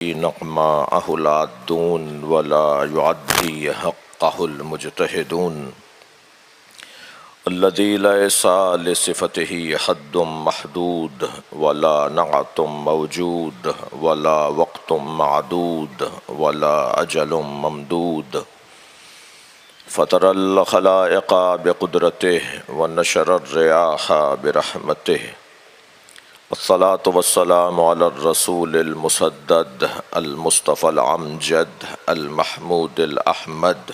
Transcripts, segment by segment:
نقماءه العادون ولا يعدي حقه المجتهدون الذي ليس لصفته حد محدود ولا نعت موجود ولا وقت معدود ولا أجل ممدود فطر الخلائق بقدرته ونشر الرياح برحمته والصلاة والسلام على الرسول المسدد المصطفى الأمجد المحمود الأحمد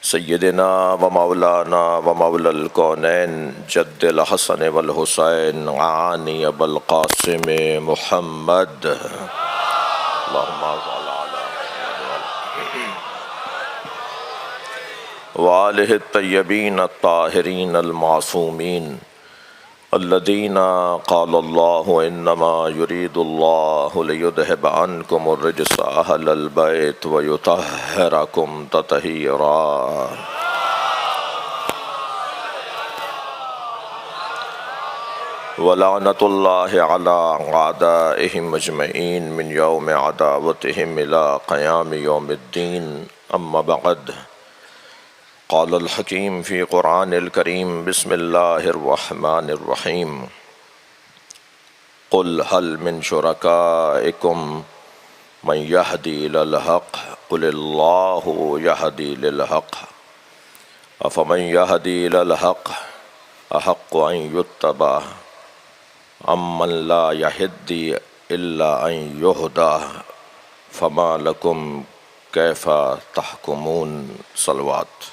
سيدنا ومولانا ومولى الكونين جد الحسن والحسين عاني بالقاسم محمد اللهم صل على وآله الطيبين الطاهرين المعصومين الذين قال الله إنما يريد الله ليذهب عنكم الرجس أهل البيت ويطهركم تطهيرا ولعنة الله على أعدائهم أجمعين من يوم عداوتهم إلى قيام يوم الدين أما بعد قال الحكيم في قرآن الكريم بسم الله الرحمن الرحيم قل هل من شركائكم من يهدي إلى الحق قل الله يهدي للحق أفمن يهدي إلى الحق أحق أن يتبع أمن لا يهدي إلا أن يهدى فما لكم كيف تحكمون صلوات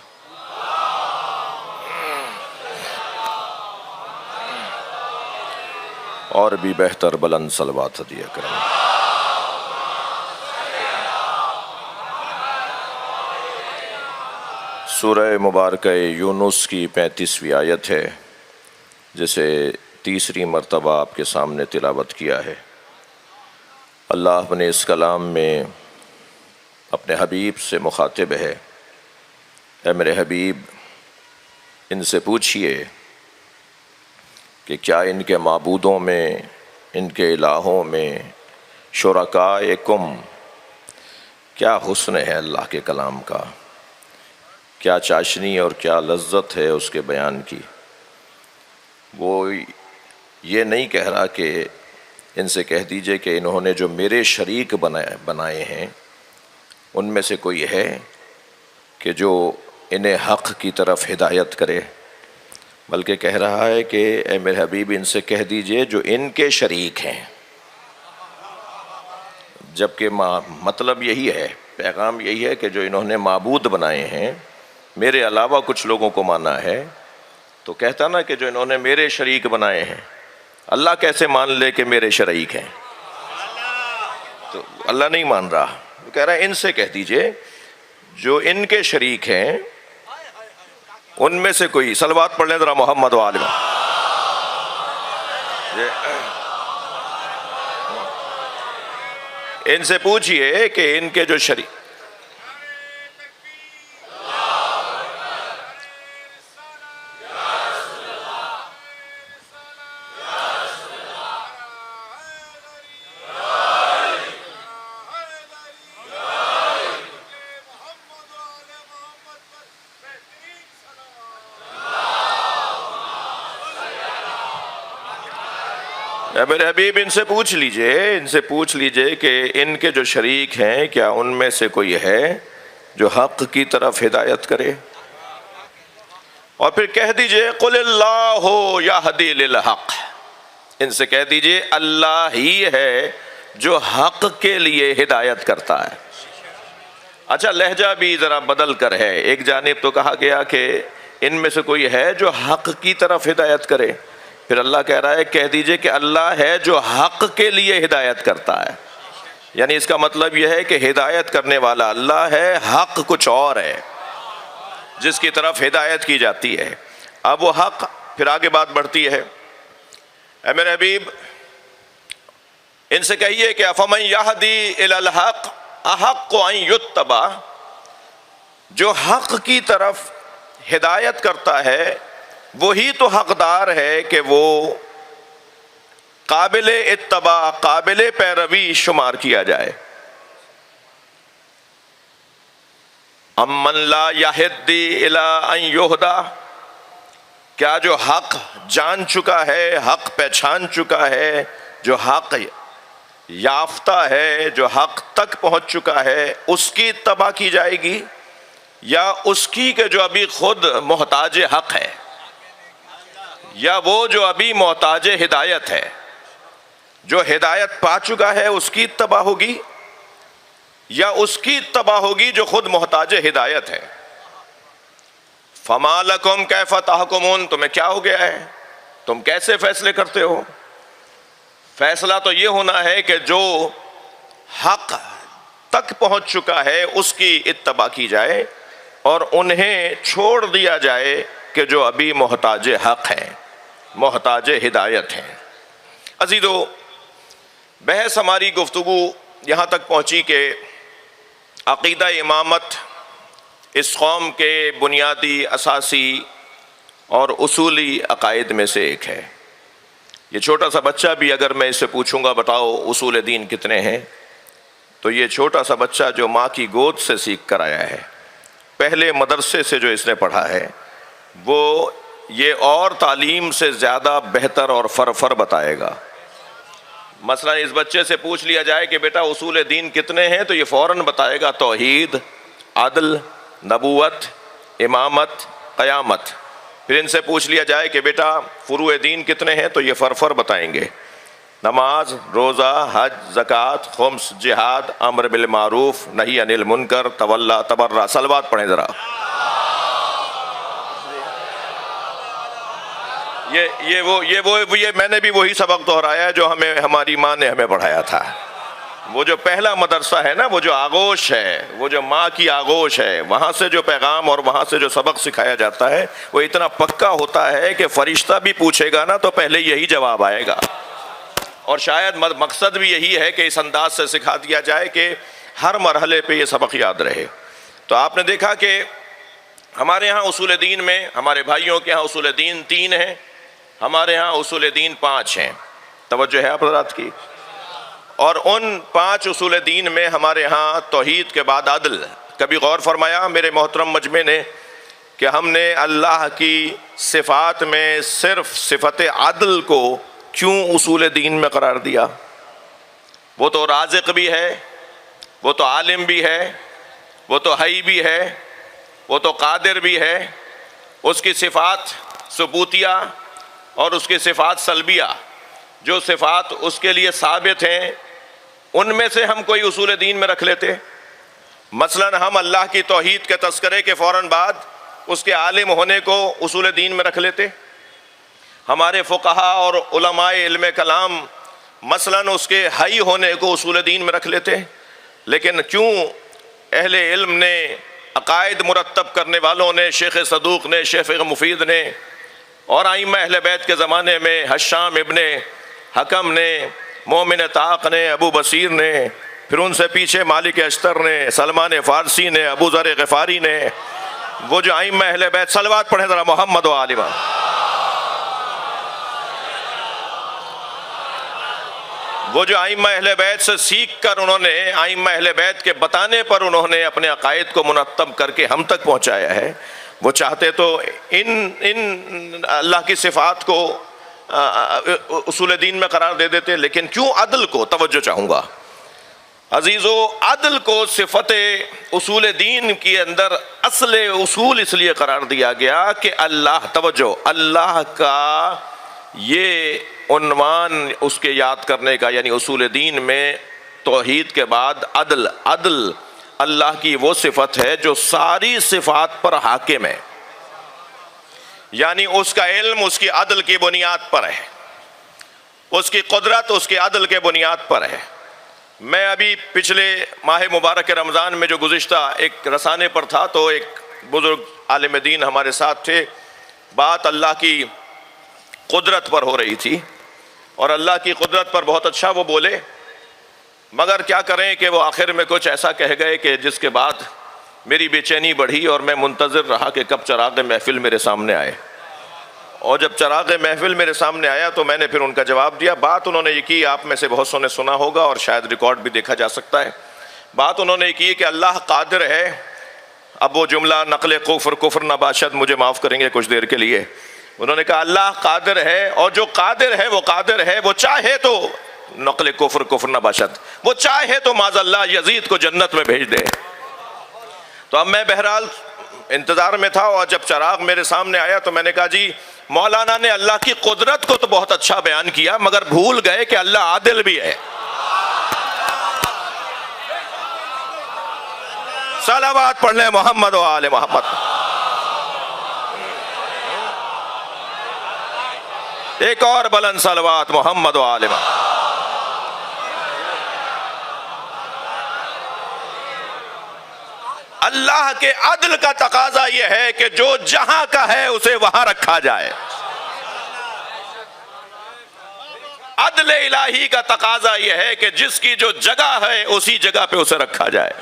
اور بھی بہتر بلند صلوات دیا کریں۔ سورہ مبارکہ یونس کی 35ویں آیت ہے جسے تیسری مرتبہ آپ کے سامنے تلاوت کیا ہے۔ اللہ نے اس کلام میں اپنے حبیب سے مخاطب ہے، اے میرے حبیب ان سے پوچھئے کہ کیا ان کے معبودوں میں، ان کے الہوں میں، شرکائکم، کیا حسن ہے اللہ کے کلام کا، کیا چاشنی اور کیا لذت ہے اس کے بیان کی۔ وہ یہ نہیں کہہ رہا کہ ان سے کہہ دیجئے کہ انہوں نے جو میرے شریک بنائے ہیں ان میں سے کوئی ہے کہ جو انہیں حق کی طرف ہدایت کرے، بلکہ کہہ رہا ہے کہ اے میرے حبیب ان سے کہہ دیجئے جو ان کے شریک ہیں، جبکہ مطلب یہی ہے، پیغام یہی ہے کہ جو انہوں نے معبود بنائے ہیں، میرے علاوہ کچھ لوگوں کو مانا ہے، تو کہتا نا کہ جو انہوں نے میرے شریک بنائے ہیں، اللہ کیسے مان لے کہ میرے شریک ہیں؟ تو اللہ نہیں مان رہا، وہ کہہ رہا ہے ان سے کہہ دیجئے جو ان کے شریک ہیں ان میں سے کوئی، صلوات پڑھ لیں ذرا محمد و آل ان سے پوچھئے کہ ان کے جو شریک میرے حبیب ان سے پوچھ لیجئے کہ ان کے جو شریک ہیں کیا ان میں سے کوئی ہے جو حق کی طرف ہدایت کرے؟ اور پھر کہہ دیجئے قل اللہ یہدی للحق، ان سے کہہ دیجئے اللہ ہی ہے جو حق کے لیے ہدایت کرتا ہے۔ اچھا لہجہ بھی ذرا بدل کر ہے، ایک جانب تو کہا گیا کہ ان میں سے کوئی ہے جو حق کی طرف ہدایت کرے، پھر اللہ کہہ رہا ہے کہہ دیجئے کہ اللہ ہے جو حق کے لیے ہدایت کرتا ہے، یعنی اس کا مطلب یہ ہے کہ ہدایت کرنے والا اللہ ہے، حق کچھ اور ہے جس کی طرف ہدایت کی جاتی ہے۔ اب وہ حق، پھر آگے بات بڑھتی ہے، اے میرے حبیب ان سے کہیے کہ افمن یہدی الی الحق احق ان یتبع، جو حق کی طرف ہدایت کرتا ہے وہی تو حقدار ہے کہ وہ قابل اتباع، قابل پیروی شمار کیا جائے۔ امن لا یہدی الی ان یہدی، کیا جو حق جان چکا ہے، حق پہچان چکا ہے، جو حق یافتہ ہے، جو حق تک پہنچ چکا ہے، اس کی اتباع کی جائے گی، یا اس کی کہ جو ابھی خود محتاج حق ہے، یا وہ جو ابھی محتاج ہدایت ہے، جو ہدایت پا چکا ہے اس کی اتباع ہوگی، یا اس کی اتباع ہوگی جو خود محتاج ہدایت ہے؟ فما لکم کیف تحکمون، تمہیں کیا ہو گیا ہے، تم کیسے فیصلے کرتے ہو؟ فیصلہ تو یہ ہونا ہے کہ جو حق تک پہنچ چکا ہے اس کی اتباع کی جائے، اور انہیں چھوڑ دیا جائے کہ جو ابھی محتاج حق ہیں، محتاج ہدایت ہیں۔ عزیزو، بحث ہماری گفتگو یہاں تک پہنچی کہ عقیدہ امامت اس قوم کے بنیادی، اساسی اور اصولی عقائد میں سے ایک ہے۔ یہ چھوٹا سا بچہ بھی اگر میں اس سے پوچھوں گا بتاؤ اصول دین کتنے ہیں، تو یہ چھوٹا سا بچہ جو ماں کی گود سے سیکھ کر آیا ہے، پہلے مدرسے سے جو اس نے پڑھا ہے، وہ یہ اور تعلیم سے زیادہ بہتر اور فرفر بتائے گا۔ مثلا اس بچے سے پوچھ لیا جائے کہ بیٹا اصول دین کتنے ہیں، تو یہ فوراً بتائے گا توحید، عدل، نبوت، امامت، قیامت۔ پھر ان سے پوچھ لیا جائے کہ بیٹا فروع دین کتنے ہیں، تو یہ فرفر بتائیں گے، نماز، روزہ، حج، زکوٰۃ، خمس، جہاد، امر بالمعروف، نہی عن المنکر، تولی، تبرع۔ صلوات پڑھیں ذرا۔ یہ میں نے بھی وہی سبق دہرایا ہے جو ہماری ماں نے ہمیں پڑھایا تھا۔ وہ جو پہلا مدرسہ ہے نا، وہ جو آغوش ہے، وہ جو ماں کی آغوش ہے، وہاں سے جو پیغام اور وہاں سے جو سبق سکھایا جاتا ہے وہ اتنا پکا ہوتا ہے کہ فرشتہ بھی پوچھے گا نا تو پہلے یہی جواب آئے گا۔ اور شاید مقصد بھی یہی ہے کہ اس انداز سے سکھا دیا جائے کہ ہر مرحلے پہ یہ سبق یاد رہے۔ تو آپ نے دیکھا کہ ہمارے ہاں اصول دین میں، ہمارے بھائیوں کے ہاں اصول دین 3 ہیں، ہمارے ہاں اصول دین 5 ہیں۔ توجہ ہے آپ حضرات کی؟ اور ان 5 اصول دین میں ہمارے ہاں توحید کے بعد عدل۔ کبھی غور فرمایا میرے محترم مجمع نے کہ ہم نے اللہ کی صفات میں صرف صفت عدل کو کیوں اصول دین میں قرار دیا؟ وہ تو رازق بھی ہے، وہ تو عالم بھی ہے، وہ تو حی بھی ہے، وہ تو قادر بھی ہے۔ اس کی صفات ثبوتیہ اور اس کی صفات سلبیہ، جو صفات اس کے لیے ثابت ہیں ان میں سے ہم کوئی اصول دین میں رکھ لیتے۔ مثلا ہم اللہ کی توحید کے تذکرے کے فوراً بعد اس کے عالم ہونے کو اصول دین میں رکھ لیتے۔ ہمارے فقہا اور علماء علم کلام مثلا اس کے حی ہونے کو اصول دین میں رکھ لیتے۔ لیکن کیوں اہل علم نے، عقائد مرتب کرنے والوں نے، شیخ صدوق نے، شیخ مفید نے، اور ائمہ اہل بیت کے زمانے میں حشام ابن حکم نے، مومن طاق نے، ابو بصیر نے، پھر ان سے پیچھے مالک اشتر نے، سلمان فارسی نے، ابو ذر غفاری نے، وہ جو ائمہ اہل بیت، صلوات پڑھیں ذرا محمد و آل محمد، وہ جو ائمہ اہل بیت سے سیکھ کر انہوں نے، ائمہ اہل بیت کے بتانے پر انہوں نے اپنے عقائد کو منتب کر کے ہم تک پہنچایا ہے، وہ چاہتے تو ان اللہ کی صفات کو اصول دین میں قرار دے دیتے۔ لیکن کیوں عدل کو؟ توجہ چاہوں گا عزیزو، عدل کو صفت اصول دین کے اندر اصل اصول اس لیے قرار دیا گیا کہ اللہ، توجہ، اللہ کا یہ عنوان اس کے یاد کرنے کا، یعنی اصول دین میں توحید کے بعد عدل۔ عدل اللہ کی وہ صفت ہے جو ساری صفات پر حاکم ہے، یعنی اس کا علم اس کی عدل کی بنیاد پر ہے، اس کی قدرت اس کی عدل کے بنیاد پر ہے۔ میں ابھی پچھلے ماہ مبارک رمضان میں جو گزشتہ ایک رسانے پر تھا تو ایک بزرگ عالم دین ہمارے ساتھ تھے، بات اللہ کی قدرت پر ہو رہی تھی، اور اللہ کی قدرت پر بہت اچھا وہ بولے، مگر کیا کریں کہ وہ آخر میں کچھ ایسا کہہ گئے کہ جس کے بعد میری بے چینی بڑھی اور میں منتظر رہا کہ کب چراغ محفل میرے سامنے آئے، اور جب چراغ محفل میرے سامنے آیا تو میں نے پھر ان کا جواب دیا. بات انہوں نے یہ کی, آپ میں سے بہت سو نے سنا ہوگا اور شاید ریکارڈ بھی دیکھا جا سکتا ہے. بات انہوں نے یہ کی کہ اللہ قادر ہے. اب وہ جملہ نقل کفر نباشد, مجھے معاف کریں گے کچھ دیر کے لیے. انہوں نے کہا اللہ قادر ہے, اور جو قادر ہے وہ قادر ہے, وہ چاہے تو نقل کفر نباشد, وہ چاہے تو معاذ اللہ یزید کو جنت میں بھیج دے. تو اب میں بہرحال انتظار میں تھا, اور جب چراغ میرے سامنے آیا تو میں نے کہا جی مولانا نے اللہ کی قدرت کو تو بہت اچھا بیان کیا, مگر بھول گئے کہ اللہ عادل بھی ہے. صلوات پڑھ لیں محمد و آل محمد. ایک اور بلند صلوات محمد و آل محمد. اللہ کے عدل کا تقاضا یہ ہے کہ جو جہاں کا ہے اسے وہاں رکھا جائے. عدل الہی کا تقاضا یہ ہے کہ جس کی جو جگہ ہے اسی جگہ پہ اسے رکھا جائے.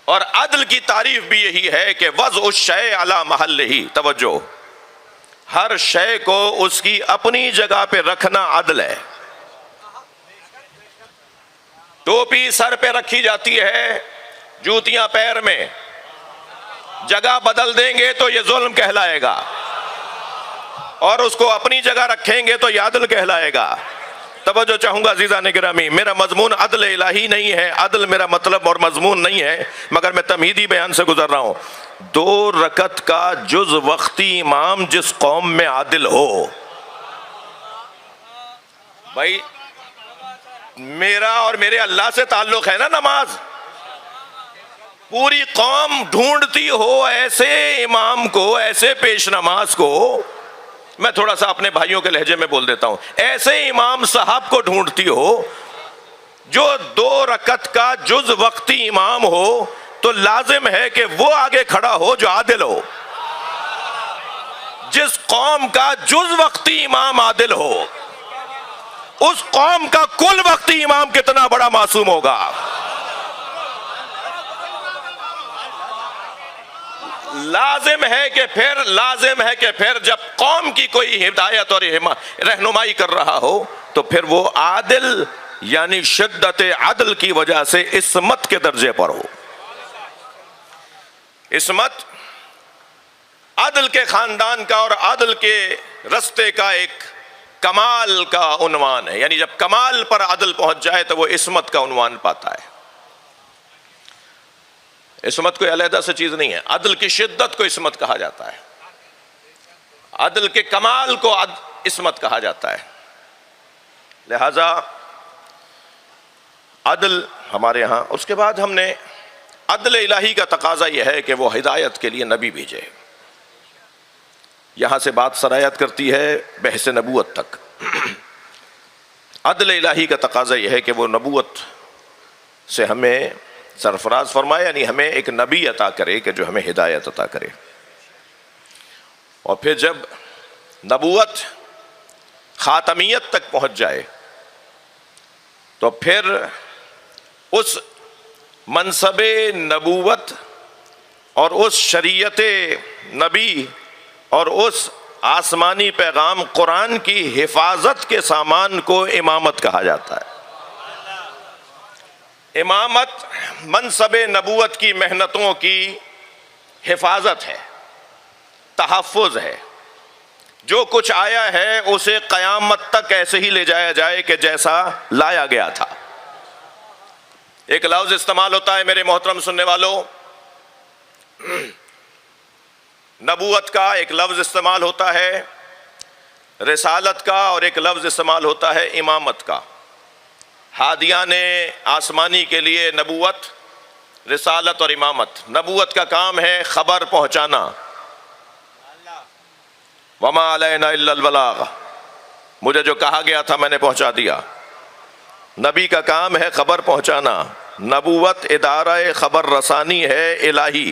اور عدل کی تعریف بھی یہی ہے کہ وضع الشیء علی محلہ, توجہ, ہر شے کو اس کی اپنی جگہ پہ رکھنا عدل ہے. ٹوپی سر پہ رکھی جاتی ہے, جوتیاں پیر میں, جگہ بدل دیں گے تو یہ ظلم کہلائے گا, اور اس کو اپنی جگہ رکھیں گے تو یہ عدل کہلائے گا. توجہ چاہوں گا عزیزان گرامی, میرا مضمون عدل الہی نہیں ہے, عدل میرا مطلب اور مضمون نہیں ہے, مگر میں تمہیدی بیان سے گزر رہا ہوں. 2 رکعت کا جز وقتی امام جس قوم میں عادل ہو, بھائی میرا اور میرے اللہ سے تعلق ہے نا نماز. پوری قوم ڈھونڈتی ہو ایسے امام کو, ایسے پیش نماز کو, میں تھوڑا سا اپنے بھائیوں کے لہجے میں بول دیتا ہوں, ایسے امام صاحب کو ڈھونڈتی ہو جو 2 رکعت کا جز وقتی امام ہو, تو لازم ہے کہ وہ آگے کھڑا ہو جو عادل ہو. جس قوم کا جز وقتی امام عادل ہو, اس قوم کا کل وقتی امام کتنا بڑا معصوم ہوگا. لازم ہے کہ پھر جب قوم کی کوئی ہدایت اور رہنمائی کر رہا ہو تو پھر وہ عادل یعنی شدت عدل کی وجہ سے عصمت کے درجے پر ہو. عصمت عدل کے خاندان کا اور عدل کے رستے کا ایک کمال کا عنوان ہے. یعنی جب کمال پر عدل پہنچ جائے تو وہ عصمت کا عنوان پاتا ہے. عصمت کوئی علیحدہ سے چیز نہیں ہے. عدل کی شدت کو عصمت کہا جاتا ہے, عدل کے کمال کو عصمت کہا جاتا ہے. لہذا عدل ہمارے ہاں. اس کے بعد ہم نے عدل الہی کا تقاضا یہ ہے کہ وہ ہدایت کے لیے نبی بھیجے. یہاں سے بات سرایت کرتی ہے بحث نبوت تک. عدل الہی کا تقاضا یہ ہے کہ وہ نبوت سے ہمیں سرفراز فرمائے, یعنی ہمیں ایک نبی عطا کرے کہ جو ہمیں ہدایت عطا کرے. اور پھر جب نبوت خاتمیت تک پہنچ جائے تو پھر اس منصب نبوت اور اس شریعت نبی اور اس آسمانی پیغام قرآن کی حفاظت کے سامان کو امامت کہا جاتا ہے. امامت منصب نبوت کی محنتوں کی حفاظت ہے, تحفظ ہے. جو کچھ آیا ہے اسے قیامت تک ایسے ہی لے جایا جائے کہ جیسا لایا گیا تھا. ایک لفظ استعمال ہوتا ہے میرے محترم سننے والوں, نبوت کا ایک لفظ استعمال ہوتا ہے رسالت کا, اور ایک لفظ استعمال ہوتا ہے امامت کا. ہادیان آسمانی کے لیے نبوت, رسالت اور امامت. نبوت کا کام ہے خبر پہنچانا, وما علینا الا البلاغ, مجھے جو کہا گیا تھا میں نے پہنچا دیا. نبی کا کام ہے خبر پہنچانا. نبوت ادارہ خبر رسانی ہے الہی.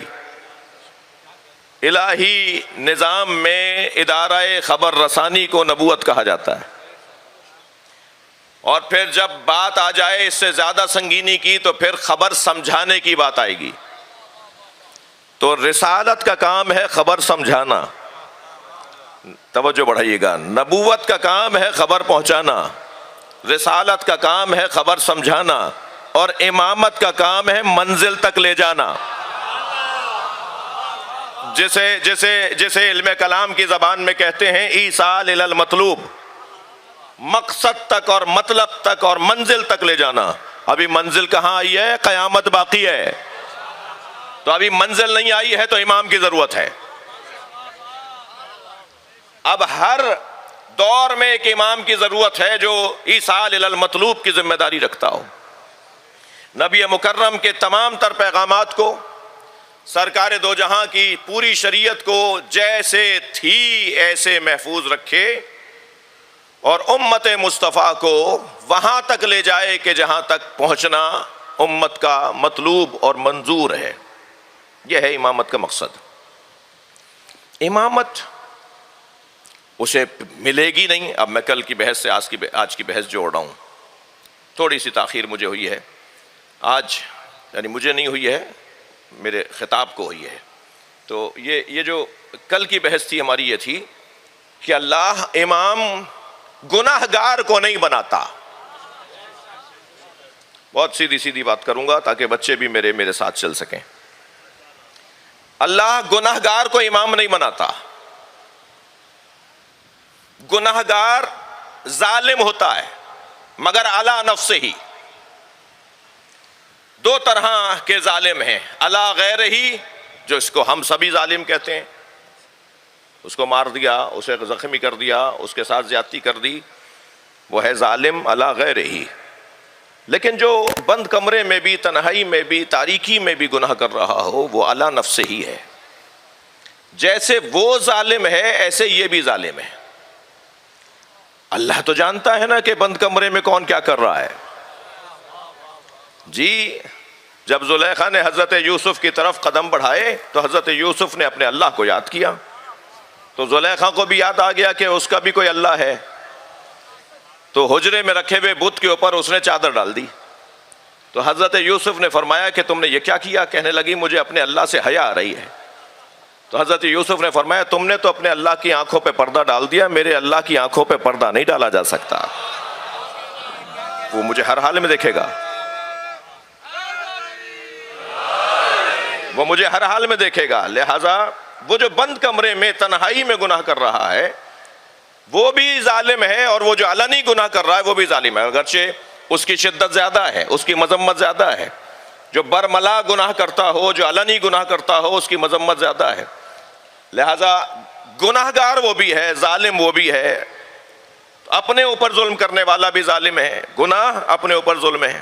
الہی نظام میں ادارہ خبر رسانی کو نبوت کہا جاتا ہے. اور پھر جب بات آ جائے اس سے زیادہ سنگینی کی تو پھر خبر سمجھانے کی بات آئے گی. تو رسالت کا کام ہے خبر سمجھانا, توجہ بڑھائیے گا، نبوت کا کام ہے خبر پہنچانا، رسالت کا کام ہے خبر سمجھانا، اور امامت کا کام ہے منزل تک لے جانا۔ جسے علم کلام کی زبان میں کہتے ہیں ایصال الی المطلوب، مقصد تک اور مطلب تک اور منزل تک لے جانا۔ ابھی منزل کہاں آئی ہے؟ قیامت باقی ہے، تو ابھی منزل نہیں آئی ہے تو امام کی ضرورت ہے۔ اب ہر دور میں ایک امام کی ضرورت ہے جو ایصال الی المطلوب کی ذمہ داری رکھتا ہو۔ نبی مکرم کے تمام تر پیغامات کو، سرکار دو جہاں کی پوری شریعت کو جیسے تھی ایسے محفوظ رکھے، اور امت مصطفیٰ کو وہاں تک لے جائے کہ جہاں تک پہنچنا امت کا مطلوب اور منظور ہے۔ یہ ہے امامت کا مقصد۔ امامت اسے ملے گی نہیں۔ اب میں کل کی بحث سے آج کی بحث جوڑ رہا ہوں، تھوڑی سی تاخیر مجھے ہوئی ہے آج، یعنی مجھے نہیں ہوئی ہے، میرے خطاب کو ہوئی ہے۔ تو یہ جو کل کی بحث تھی ہماری یہ تھی کہ اللہ امام گناہ گار کو نہیں بناتا۔ بہت سیدھی بات کروں گا تاکہ بچے بھی میرے ساتھ چل سکیں۔ اللہ گناہ گار کو امام نہیں بناتا۔ گناہ گار ظالم ہوتا ہے مگر علی نفسہ ہی۔ دو طرح کے ظالم ہیں، علی غیر ہی، جو اس کو ہم سبھی ظالم کہتے ہیں، اس کو مار دیا، اسے زخمی کر دیا، اس کے ساتھ زیادتی کر دی، وہ ہے ظالم علی غیر ہی۔ لیکن جو بند کمرے میں بھی، تنہائی میں بھی، تاریکی میں بھی گناہ کر رہا ہو، وہ علی نفسہ ہی ہے۔ جیسے وہ ظالم ہے ایسے یہ بھی ظالم ہے۔ اللہ تو جانتا ہے نا کہ بند کمرے میں کون کیا کر رہا ہے۔ جی جب زلیخا نے حضرت یوسف کی طرف قدم بڑھائے تو حضرت یوسف نے اپنے اللہ کو یاد کیا، تو زلیخا کو بھی یاد آ گیا کہ اس کا بھی کوئی اللہ ہے، تو حجرے میں رکھے ہوئے بت کے اوپر اس نے چادر ڈال دی۔ تو حضرت یوسف نے فرمایا کہ تم نے یہ کیا کیا؟ کہنے لگی مجھے اپنے اللہ سے حیا آ رہی ہے۔ تو حضرت یوسف نے فرمایا تم نے تو اپنے اللہ کی آنکھوں پہ پردہ ڈال دیا، میرے اللہ کی آنکھوں پہ پردہ نہیں ڈالا جا سکتا، وہ مجھے ہر حال میں دیکھے گا، وہ مجھے ہر حال میں دیکھے گا۔ لہٰذا وہ جو بند کمرے میں تنہائی میں گناہ کر رہا ہے وہ بھی ظالم ہے، اور وہ جو علنی گناہ کر رہا ہے وہ بھی ظالم ہے، اگرچہ اس کی شدت زیادہ ہے، اس کی مذمت زیادہ ہے۔ جو برملا گناہ کرتا ہو، جو علنی گناہ کرتا ہو، اس کی مذمت زیادہ ہے۔ لہذا گناہ گار وہ بھی ہے، ظالم وہ بھی ہے، اپنے اوپر ظلم کرنے والا بھی ظالم ہے۔ گناہ اپنے اوپر ظلم ہے،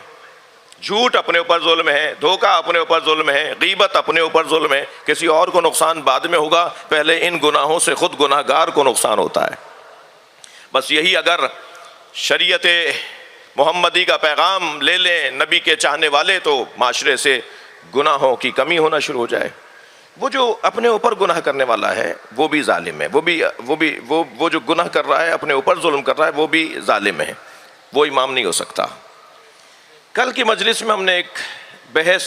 جھوٹ اپنے اوپر ظلم ہے، دھوکہ اپنے اوپر ظلم ہے، غیبت اپنے اوپر ظلم ہے۔ کسی اور کو نقصان بعد میں ہوگا، پہلے ان گناہوں سے خود گناہ گار کو نقصان ہوتا ہے۔ بس یہی اگر شریعت محمدی کا پیغام لے لیں نبی کے چاہنے والے تو معاشرے سے گناہوں کی کمی ہونا شروع ہو جائے۔ وہ جو اپنے اوپر گناہ کرنے والا ہے وہ بھی ظالم ہے، وہ جو گناہ کر رہا ہے، اپنے اوپر ظلم کر رہا ہے، وہ بھی ظالم ہے، وہ امام نہیں ہو سکتا۔ کل کی مجلس میں ہم نے ایک بحث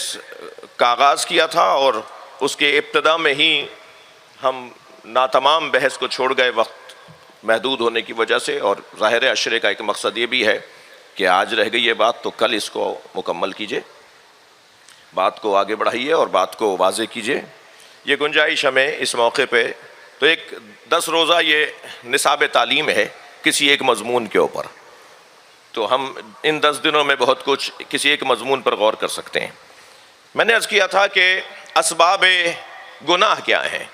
کا آغاز کیا تھا، اور اس کے ابتدا میں ہی ہم ناتمام بحث کو چھوڑ گئے وقت محدود ہونے کی وجہ سے، اور ظاہر عشرے کا ایک مقصد یہ بھی ہے کہ آج رہ گئی یہ بات تو کل اس کو مکمل کیجئے، بات کو آگے بڑھائیے اور بات کو واضح کیجئے۔ یہ گنجائش ہمیں اس موقع پہ تو ایک 10 روزہ یہ نصاب تعلیم ہے کسی ایک مضمون کے اوپر، تو ہم ان 10 دنوں میں بہت کچھ کسی ایک مضمون پر غور کر سکتے ہیں۔ میں نے عرض کیا تھا کہ اسباب گناہ کیا ہیں،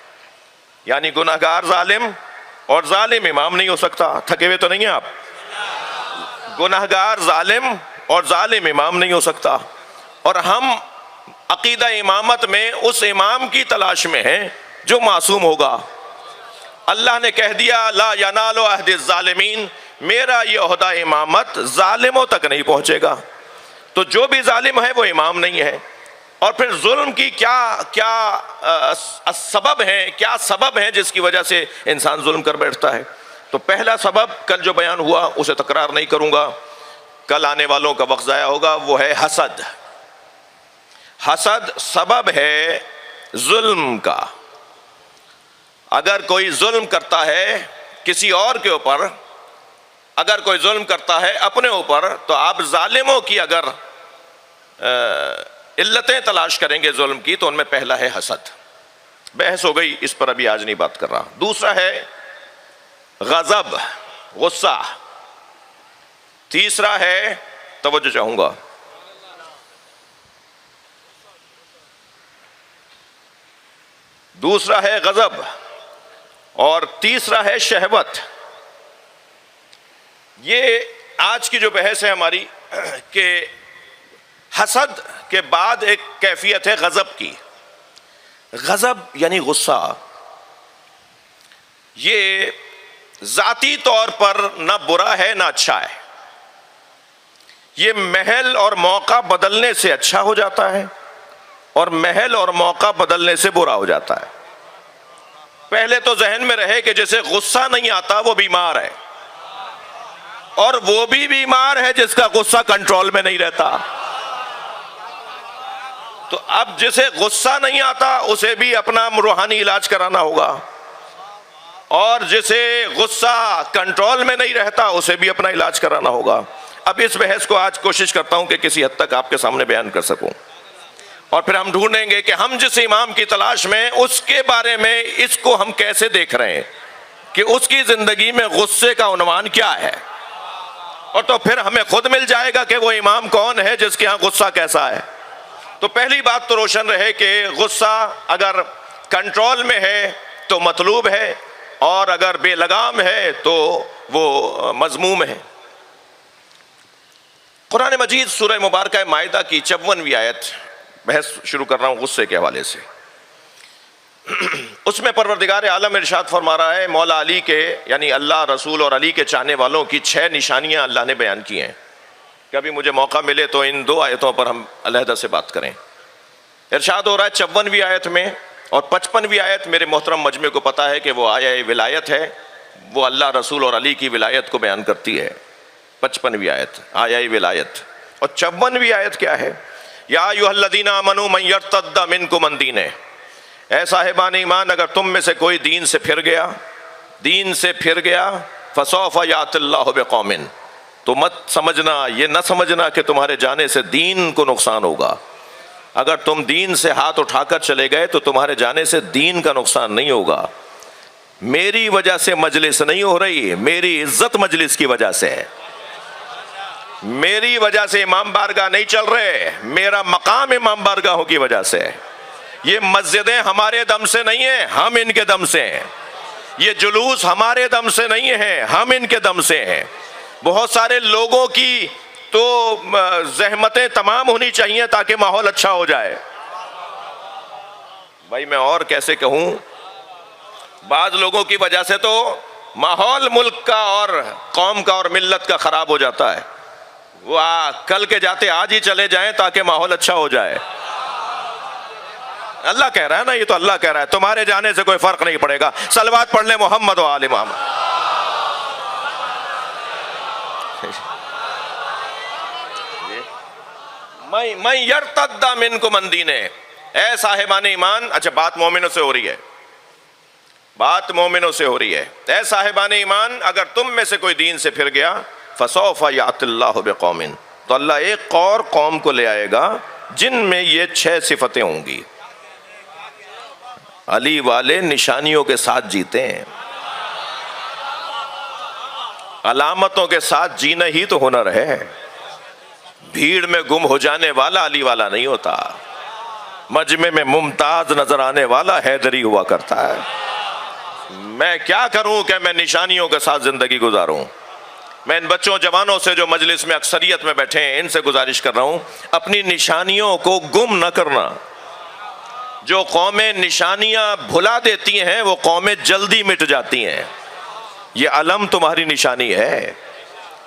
یعنی گناہ گار ظالم اور ظالم امام نہیں ہو سکتا۔ تھکے ہوئے تو نہیں ہیں آپ؟ گناہ گار ظالم اور ظالم امام نہیں ہو سکتا، اور ہم عقیدہ امامت میں اس امام کی تلاش میں ہیں جو معصوم ہوگا۔ اللہ نے کہہ دیا لا ینال عہد الظالمین، میرا یہ عہدہ امامت ظالموں تک نہیں پہنچے گا، تو جو بھی ظالم ہے وہ امام نہیں ہے۔ اور پھر ظلم کی کیا سبب ہیں جس کی وجہ سے انسان ظلم کر بیٹھتا ہے؟ تو پہلا سبب کل جو بیان ہوا اسے تکرار نہیں کروں گا، کل آنے والوں کا وقت ضائع ہوگا، وہ ہے حسد۔ حسد سبب ہے ظلم کا۔ اگر کوئی ظلم کرتا ہے کسی اور کے اوپر، اگر کوئی ظلم کرتا ہے اپنے اوپر، تو آپ ظالموں کی اگر علتیں تلاش کریں گے ظلم کی، تو ان میں پہلا ہے حسد. بحث ہو گئی، اس پر ابھی آج نہیں بات کر رہا. دوسرا ہے غضب، غصہ. تیسرا ہے، توجہ چاہوں گا، دوسرا ہے غضب اور تیسرا ہے شہوت. یہ آج کی جو بحث ہے ہماری کہ حسد کے بعد ایک کیفیت ہے غضب کی. غضب یعنی غصہ، یہ ذاتی طور پر نہ برا ہے نہ اچھا ہے. یہ محل اور موقع بدلنے سے اچھا ہو جاتا ہے اور محل اور موقع بدلنے سے برا ہو جاتا ہے. پہلے تو ذہن میں رہے کہ جسے غصہ نہیں آتا وہ بیمار ہے، اور وہ بھی بیمار ہے جس کا غصہ کنٹرول میں نہیں رہتا. تو اب جسے غصہ نہیں آتا اسے بھی اپنا روحانی علاج کرانا ہوگا، اور جسے غصہ کنٹرول میں نہیں رہتا اسے بھی اپنا علاج کرانا ہوگا. اب اس بحث کو آج کوشش کرتا ہوں کہ کسی حد تک آپ کے سامنے بیان کر سکوں، اور پھر ہم ڈھونڈیں گے کہ ہم جس امام کی تلاش میں اس کے بارے میں اس کو ہم کیسے دیکھ رہے ہیں، کہ اس کی زندگی میں غصے کا عنوان کیا ہے. اور تو پھر ہمیں خود مل جائے گا کہ وہ امام کون ہے جس کے ہاں غصہ کیسا ہے. تو پہلی بات تو روشن رہے کہ غصہ اگر کنٹرول میں ہے تو مطلوب ہے، اور اگر بے لگام ہے تو وہ مذموم ہے. قرآن مجید سورہ مبارکہ مائدہ کی 54ویں آیت، بحث شروع کر رہا ہوں غصے کے حوالے سے. اس میں پروردگار عالم ارشاد فرما رہا ہے، مولا علی کے یعنی اللہ، رسول اور علی کے چاہنے والوں کی 6 نشانیاں اللہ نے بیان کی ہیں. کبھی مجھے موقع ملے تو ان 2 آیتوں پر ہم علیحدہ سے بات کریں. ارشاد ہو رہا ہے 54ویں آیت میں، اور 55ویں آیت میرے محترم مجمع کو پتا ہے کہ وہ آیہ ولایت ہے، وہ اللہ، رسول اور علی کی ولایت کو بیان کرتی ہے. 55ویں آیت آیہ ولایت. اور 54ویں آیت کیا ہے؟ یا ایھا الذین آمنوا من یرتد منکم عن دینہ، اے صاحبان ایمان اگر تم میں سے کوئی دین سے پھر گیا فسوف یأتی اللہ بقوم، تو مت سمجھنا، یہ نہ سمجھنا کہ تمہارے جانے سے دین کو نقصان ہوگا. اگر تم دین سے ہاتھ اٹھا کر چلے گئے تو تمہارے جانے سے دین کا نقصان نہیں ہوگا. میری وجہ سے مجلس نہیں ہو رہی، میری عزت مجلس کی وجہ سے ہے. میری وجہ سے امام بارگاہ نہیں چل رہے، میرا مقام امام بارگاہوں کی وجہ سے ہے. یہ مسجدیں ہمارے دم سے نہیں ہیں، ہم ان کے دم سے ہیں. یہ جلوس ہمارے دم سے نہیں ہیں، ہم ان کے دم سے ہیں. بہت سارے لوگوں کی تو زحمتیں تمام ہونی چاہیے تاکہ ماحول اچھا ہو جائے. بھائی میں اور کیسے کہوں، بعض لوگوں کی وجہ سے تو ماحول ملک کا اور قوم کا اور ملت کا خراب ہو جاتا ہے. وہ کل کے جاتے آج ہی چلے جائیں تاکہ ماحول اچھا ہو جائے. اللہ کہہ رہا ہے نا، یہ تو اللہ کہہ رہا ہے، تمہارے جانے سے کوئی فرق نہیں پڑے گا. صلوات پڑھ لیں محمد و آل محمد. میں یرتد منکم عن دینہ، اے صاحبان ایمان. اچھا بات مومنوں سے ہو رہی ہے، بات مومنوں سے ہو رہی ہے. اے صاحبان ایمان اگر تم میں سے کوئی دین سے پھر گیا فسوف یأتی اللہ بقوم، تو اللہ ایک اور قوم کو لے آئے گا جن میں یہ 6 صفتیں ہوں گی. علی والے نشانیوں کے ساتھ جیتے ہیں، علامتوں کے ساتھ جینا ہی تو ہنر ہے. بھیڑ میں گم ہو جانے والا علی والا نہیں ہوتا، مجمع میں ممتاز نظر آنے والا حیدری ہوا کرتا ہے. میں کیا کروں کہ میں نشانیوں کے ساتھ زندگی گزاروں. میں ان بچوں جوانوں سے جو مجلس میں اکثریت میں بیٹھے ہیں ان سے گزارش کر رہا ہوں، اپنی نشانیوں کو گم نہ کرنا. جو قومیں نشانیاں بھلا دیتی ہیں وہ قومیں جلدی مٹ جاتی ہیں. یہ علم تمہاری نشانی ہے،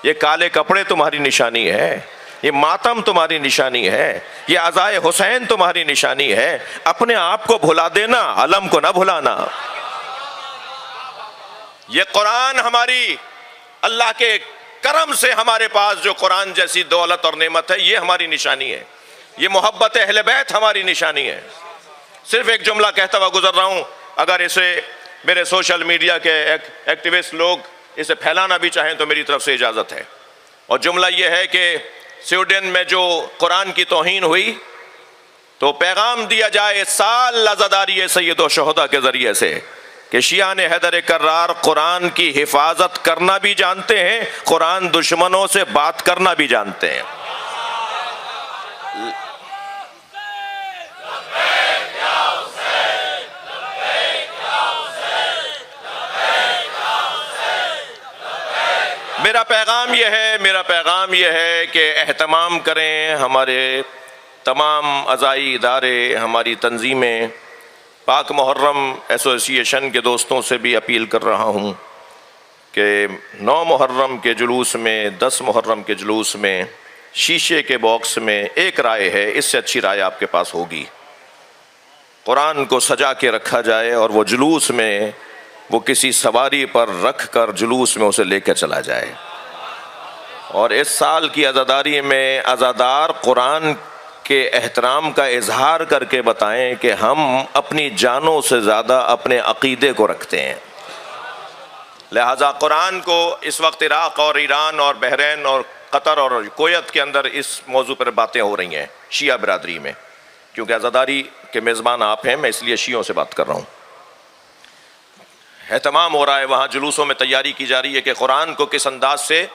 یہ کالے کپڑے تمہاری نشانی ہے، یہ ماتم تمہاری نشانی ہے، یہ عزائے حسین تمہاری نشانی ہے. اپنے آپ کو بھلا دینا، علم کو نہ بھلانا. یہ قرآن ہماری، اللہ کے کرم سے ہمارے پاس جو قرآن جیسی دولت اور نعمت ہے، یہ ہماری نشانی ہے. یہ محبت اہل بیت ہماری نشانی ہے. صرف ایک جملہ کہتا ہوا گزر رہا ہوں، اگر اسے میرے سوشل میڈیا کے ایکٹیوسٹ لوگ اسے پھیلانا بھی چاہیں تو میری طرف سے اجازت ہے. اور جملہ یہ ہے کہ سویڈن میں جو قرآن کی توہین ہوئی تو پیغام دیا جائے اس سال عزاداری سید الشہداء کے ذریعے سے کہ شیعان حیدر کرار قرآن کی حفاظت کرنا بھی جانتے ہیں، قرآن دشمنوں سے بات کرنا بھی جانتے ہیں. میرا پیغام یہ ہے کہ اہتمام کریں. ہمارے تمام عزائی ادارے، ہماری تنظیمیں، پاک محرم ایسوسی ایشن کے دوستوں سے بھی اپیل کر رہا ہوں کہ 9 محرم کے جلوس میں، 10 محرم کے جلوس میں شیشے کے باکس میں ایک رائے ہے، اس سے اچھی رائے آپ کے پاس ہوگی. قرآن کو سجا کے رکھا جائے اور وہ جلوس میں وہ کسی سواری پر رکھ کر جلوس میں اسے لے کے چلا جائے. اور اس سال کی عزاداری میں عزادار قرآن کے احترام کا اظہار کر کے بتائیں کہ ہم اپنی جانوں سے زیادہ اپنے عقیدے کو رکھتے ہیں. لہذا قرآن کو اس وقت عراق اور ایران اور بحرین اور قطر اور کویت کے اندر اس موضوع پر باتیں ہو رہی ہیں شیعہ برادری میں، کیونکہ عزاداری کے میزبان آپ ہیں، میں اس لیے شیعوں سے بات کر رہا ہوں. اہتمام ہو رہا ہے، وہاں جلوسوں میں تیاری کی جا رہی ہے کہ قرآن کو کس انداز سے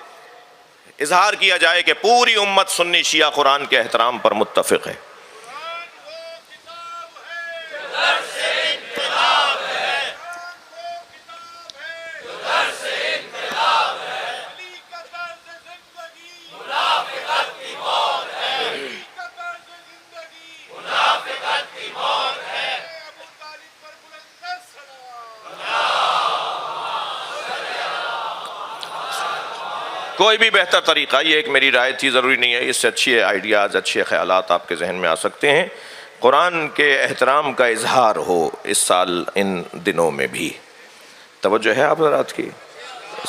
اظہار کیا جائے کہ پوری امت سنی شیعہ قرآن کے احترام پر متفق ہے. کوئی بھی بہتر طریقہ، یہ ایک میری رائے تھی، ضروری نہیں ہے، اس سے اچھے آئیڈیاز، اچھے خیالات آپ کے ذہن میں آ سکتے ہیں. قرآن کے احترام کا اظہار ہو اس سال ان دنوں میں بھی. توجہ ہے آپ حضرات کی؟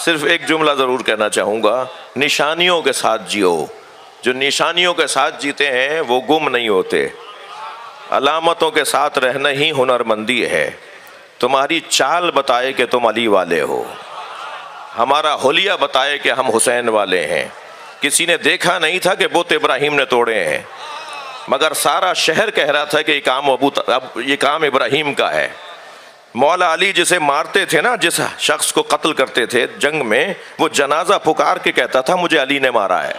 صرف ایک جملہ ضرور کہنا چاہوں گا، نشانیوں کے ساتھ جیو. جو نشانیوں کے ساتھ جیتے ہیں وہ گم نہیں ہوتے. علامتوں کے ساتھ رہنا ہی ہنرمندی ہے. تمہاری چال بتائے کہ تم علی والے ہو، ہمارا حلیہ بتائے کہ ہم حسین والے ہیں. کسی نے دیکھا نہیں تھا کہ بت ابراہیم نے توڑے ہیں، مگر سارا شہر کہہ رہا تھا کہ یہ کام ابراہیم کا ہے. مولا علی جسے مارتے تھے نا، جس شخص کو قتل کرتے تھے جنگ میں، وہ جنازہ پکار کے کہتا تھا مجھے علی نے مارا ہے.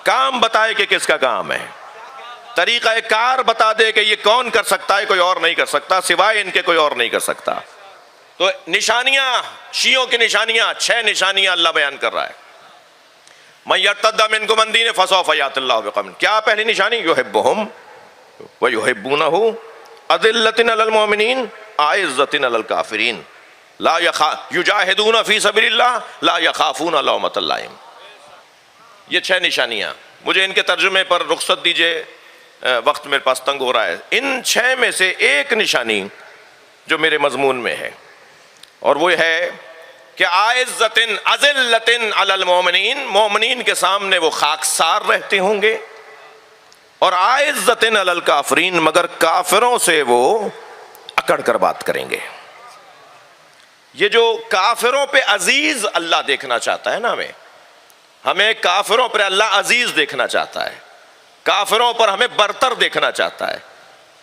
کام بتائے کہ کس کا کام ہے، طریقہ کار بتا دے کہ یہ کون کر سکتا ہے، کوئی اور نہیں کر سکتا، سوائے ان کے کوئی اور نہیں کر سکتا. تو نشانیاں، شیعوں کی نشانیاں 6 نشانیاں اللہ بیان کر رہا ہے. مَن یرتد منکم عن دینہ فسوف یأتی اللہ بقوم. کیا پہلی نشانی؟ یحبہم ویحبونہ اذلۃ علی المؤمنین اعزۃ علی الکافرین لا یجاہدون فی سبیل اللہ لا یخافون لومۃ لائم. یہ 6 نشانیاں. مجھے ان کے ترجمے پر رخصت دیجئے، وقت میرے پاس تنگ ہو رہا ہے. ان 6 میں سے ایک نشانی جو میرے مضمون میں ہے، اور وہ ہے کہ اعزۃ اذلۃ علی المؤمنین، مومنین کے سامنے وہ خاکسار رہتے ہوں گے، اور اعزۃ علی الکافرین، مگر کافروں سے وہ اکڑ کر بات کریں گے. یہ جو کافروں پہ عزیز اللہ دیکھنا چاہتا ہے نا، ہمیں کافروں پر اللہ عزیز دیکھنا چاہتا ہے، کافروں پر ہمیں برتر دیکھنا چاہتا ہے،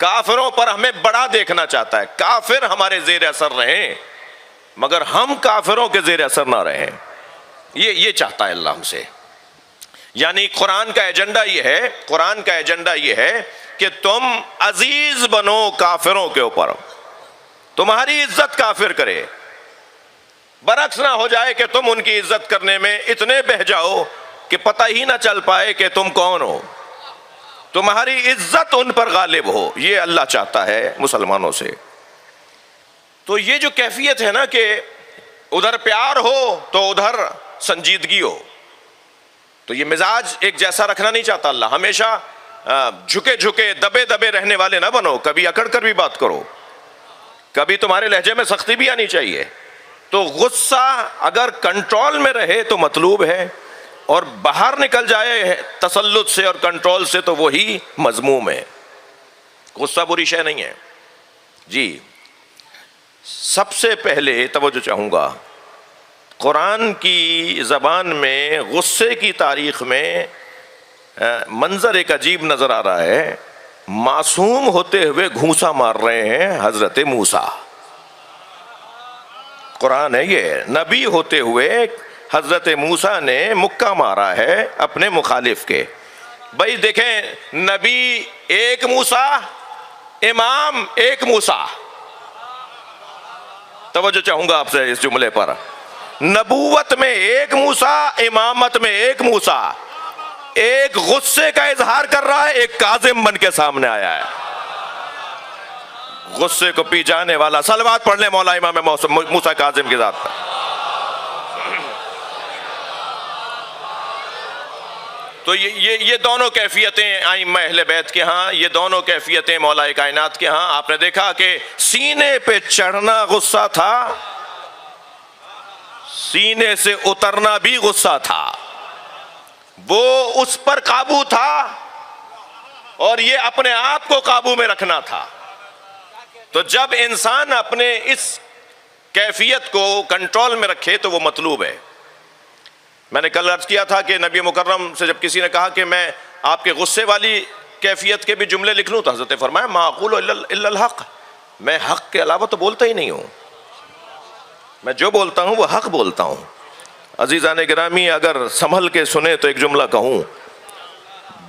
کافروں پر ہمیں بڑا دیکھنا چاہتا ہے. کافر ہمارے زیر اثر رہیں مگر ہم کافروں کے زیر اثر نہ رہیں. یہ چاہتا ہے اللہ ہم سے. یعنی قرآن کا ایجنڈا یہ ہے کہ تم عزیز بنو کافروں کے اوپر، تمہاری عزت کافر کرے. برعکس نہ ہو جائے کہ تم ان کی عزت کرنے میں اتنے بہہ جاؤ کہ پتہ ہی نہ چل پائے کہ تم کون ہو. تمہاری عزت ان پر غالب ہو. یہ اللہ چاہتا ہے مسلمانوں سے. تو یہ جو کیفیت ہے نا کہ ادھر پیار ہو تو ادھر سنجیدگی ہو، تو یہ مزاج ایک جیسا رکھنا نہیں چاہتا اللہ. ہمیشہ جھکے دبے رہنے والے نہ بنو، کبھی اکڑ کر بھی بات کرو، کبھی تمہارے لہجے میں سختی بھی آنی چاہیے. تو غصہ اگر کنٹرول میں رہے تو مطلوب ہے، اور باہر نکل جائے تسلط سے اور کنٹرول سے تو وہی مذموم ہے. غصہ بری شے نہیں ہے. جی سب سے پہلے توجہ چاہوں گا، قرآن کی زبان میں غصے کی تاریخ میں منظر ایک عجیب نظر آ رہا ہے۔ معصوم ہوتے ہوئے گھونسا مار رہے ہیں حضرت موسیٰ۔ قرآن ہے یہ، نبی ہوتے ہوئے حضرت موسیٰ نے مکہ مارا ہے اپنے مخالف کے۔ بھائی دیکھیں، نبی ایک موسیٰ، امام ایک موسیٰ۔ توجہ چاہوں گا آپ سے اس جملے پر، نبوت میں ایک موسیٰ، امامت میں ایک موسیٰ۔ ایک غصے کا اظہار کر رہا ہے، ایک کاظم بن کے سامنے آیا ہے، غصے کو پی جانے والا۔ صلوات پڑھ لیں مولا امام موسیٰ کاظم کی ذات پر۔ تو یہ دونوں کیفیتیں ائمہ اہل بیت کے ہاں، یہ دونوں کیفیتیں مولا کائنات کے ہاں۔ آپ نے دیکھا کہ سینے پہ چڑھنا غصہ تھا، سینے سے اترنا بھی غصہ تھا، وہ اس پر قابو تھا اور یہ اپنے آپ کو قابو میں رکھنا تھا۔ تو جب انسان اپنے اس کیفیت کو کنٹرول میں رکھے تو وہ مطلوب ہے۔ میں نے کل عرض کیا تھا کہ نبی مکرم سے جب کسی نے کہا کہ میں آپ کے غصے والی کیفیت کے بھی جملے لکھ لوں، تو حضرت فرمایا ما اقول الا الحق، میں حق کے علاوہ تو بولتا ہی نہیں ہوں، میں جو بولتا ہوں وہ حق بولتا ہوں۔ عزیزان گرامی، اگر سنبھل کے سنیں تو ایک جملہ کہوں،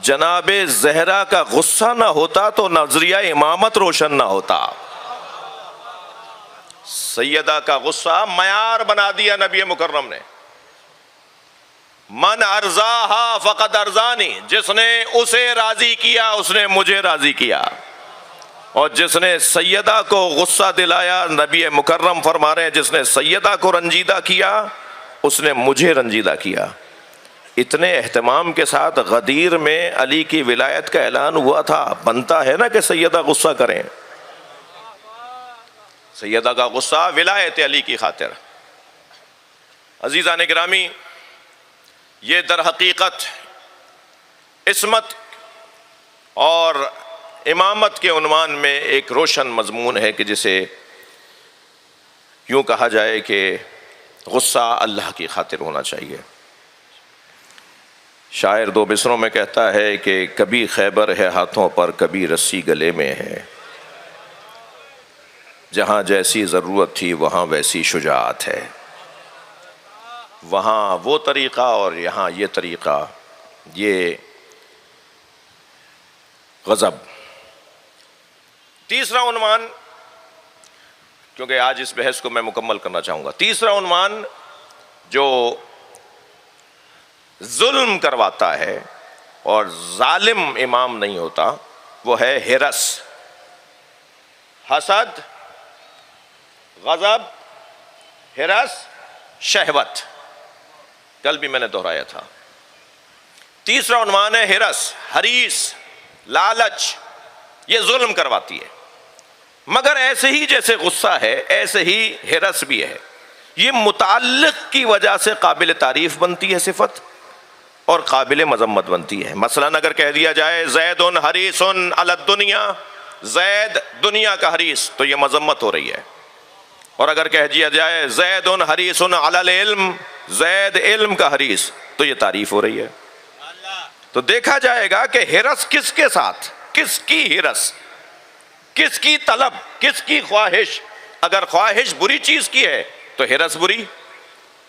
جناب زہرا کا غصہ نہ ہوتا تو نظریہ امامت روشن نہ ہوتا۔ سیدہ کا غصہ معیار بنا دیا نبی مکرم نے۔ من ارضاہا فقد ارضانی، جس نے اسے راضی کیا اس نے مجھے راضی کیا، اور جس نے سیدہ کو غصہ دلایا، نبی مکرم فرما رہے ہیں جس نے سیدہ کو رنجیدہ کیا اس نے مجھے رنجیدہ کیا۔ اتنے اہتمام کے ساتھ غدیر میں علی کی ولایت کا اعلان ہوا تھا، بنتا ہے نا کہ سیدہ غصہ کریں۔ سیدہ کا غصہ ولایت علی کی خاطر۔ عزیزان گرامی، یہ در حقیقت عصمت اور امامت کے عنوان میں ایک روشن مضمون ہے کہ جسے یوں کہا جائے کہ غصہ اللہ کی خاطر ہونا چاہیے۔ شاعر دو بسروں میں کہتا ہے کہ کبھی خیبر ہے ہاتھوں پر، کبھی رسی گلے میں ہے، جہاں جیسی ضرورت تھی وہاں ویسی شجاعت ہے۔ وہاں وہ طریقہ اور یہاں یہ طریقہ، یہ غضب۔ تیسرا عنوان، کیونکہ آج اس بحث کو میں مکمل کرنا چاہوں گا، تیسرا عنوان جو ظلم کرواتا ہے اور ظالم امام نہیں ہوتا، وہ ہے ہرس، حسد، غضب، ہرس، شہوت۔ کل بھی میں نے دہرایا تھا۔ تیسرا عنوان ہے ہرس، حریص، لالچ، یہ ظلم کرواتی ہے۔ مگر ایسے ہی جیسے غصہ ہے ایسے ہی ہرس بھی ہے، یہ متعلق کی وجہ سے قابل تعریف بنتی ہے صفت اور قابل مذمت بنتی ہے۔ مثلا اگر کہہ دیا جائے زید حریص علی الدنیا، زید دنیا کا حریص، تو یہ مذمت ہو رہی ہے۔ اور اگر کہہ دیا جائے زید حریص علی العلم، زید علم کا حریص، تو یہ تعریف ہو رہی ہے۔ تو دیکھا جائے گا کہ ہرس کس کے ساتھ، کس کی ہرس، کس کی طلب، کس کی خواہش۔ اگر خواہش بری چیز کی ہے تو ہرس بری،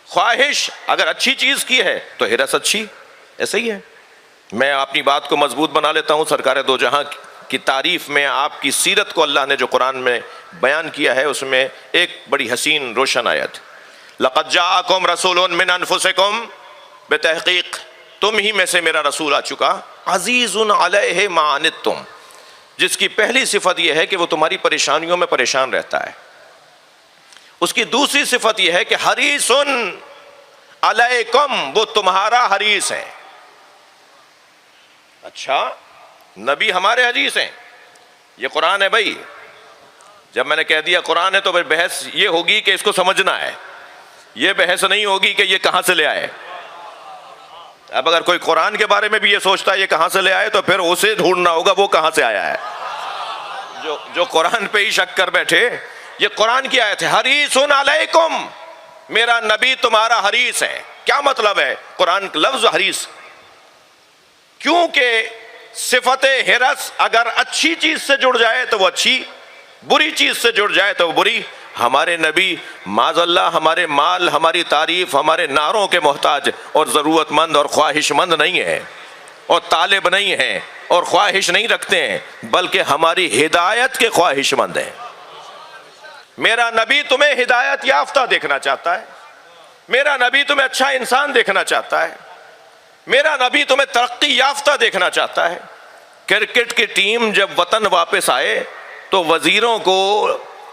خواہش اگر اچھی چیز کی ہے تو ہرس اچھی۔ ایسا ہی ہے۔ میں اپنی بات کو مضبوط بنا لیتا ہوں۔ سرکار دو جہاں کی تعریف میں آپ کی سیرت کو اللہ نے جو قرآن میں بیان کیا ہے، اس میں ایک بڑی حسین روشن آیت، لَقَدْ جَاءَكُمْ رَسُولٌ مِّنْ أَنفُسِكُمْ، بتحقیق تم ہی میں سے میرا رسول آ چکا، عزیز علیہ ما عنتم، جس کی پہلی صفت یہ ہے کہ وہ تمہاری پریشانیوں میں پریشان رہتا ہے۔ اس کی دوسری صفت یہ ہے کہ حریص علیکم، وہ تمہارا حریص ہے۔ اچھا، نبی ہمارے حریص ہیں، یہ قرآن ہے بھائی۔ جب میں نے کہہ دیا قرآن ہے تو پھر بحث یہ ہوگی کہ اس کو سمجھنا ہے، یہ بحث نہیں ہوگی کہ یہ کہاں سے لے آئے۔ اب اگر کوئی قرآن کے بارے میں بھی یہ سوچتا ہے یہ کہاں سے لے آئے، تو پھر اسے ڈھونڈنا ہوگا وہ کہاں سے آیا ہے۔ جو قرآن پہ ہی شک کر بیٹھے، یہ قرآن کی آیت ہے، حریص علیکم، میرا نبی تمہارا حریص ہے۔ کیا مطلب ہے؟ قرآن کا لفظ حریص، کیونکہ صفت حرص اگر اچھی چیز سے جڑ جائے تو وہ اچھی، بری چیز سے جڑ جائے تو وہ بری۔ ہمارے نبی معاذ اللہ ہمارے مال، ہماری تعریف، ہمارے نعروں کے محتاج اور ضرورت مند اور خواہش مند نہیں ہے، اور طالب نہیں ہیں، اور خواہش نہیں رکھتے ہیں، بلکہ ہماری ہدایت کے خواہش مند ہیں۔ میرا نبی تمہیں ہدایت یافتہ دیکھنا چاہتا ہے، میرا نبی تمہیں اچھا انسان دیکھنا چاہتا ہے، میرا نبی تمہیں ترقی یافتہ دیکھنا چاہتا ہے۔ کرکٹ کی ٹیم جب وطن واپس آئے تو وزیروں کو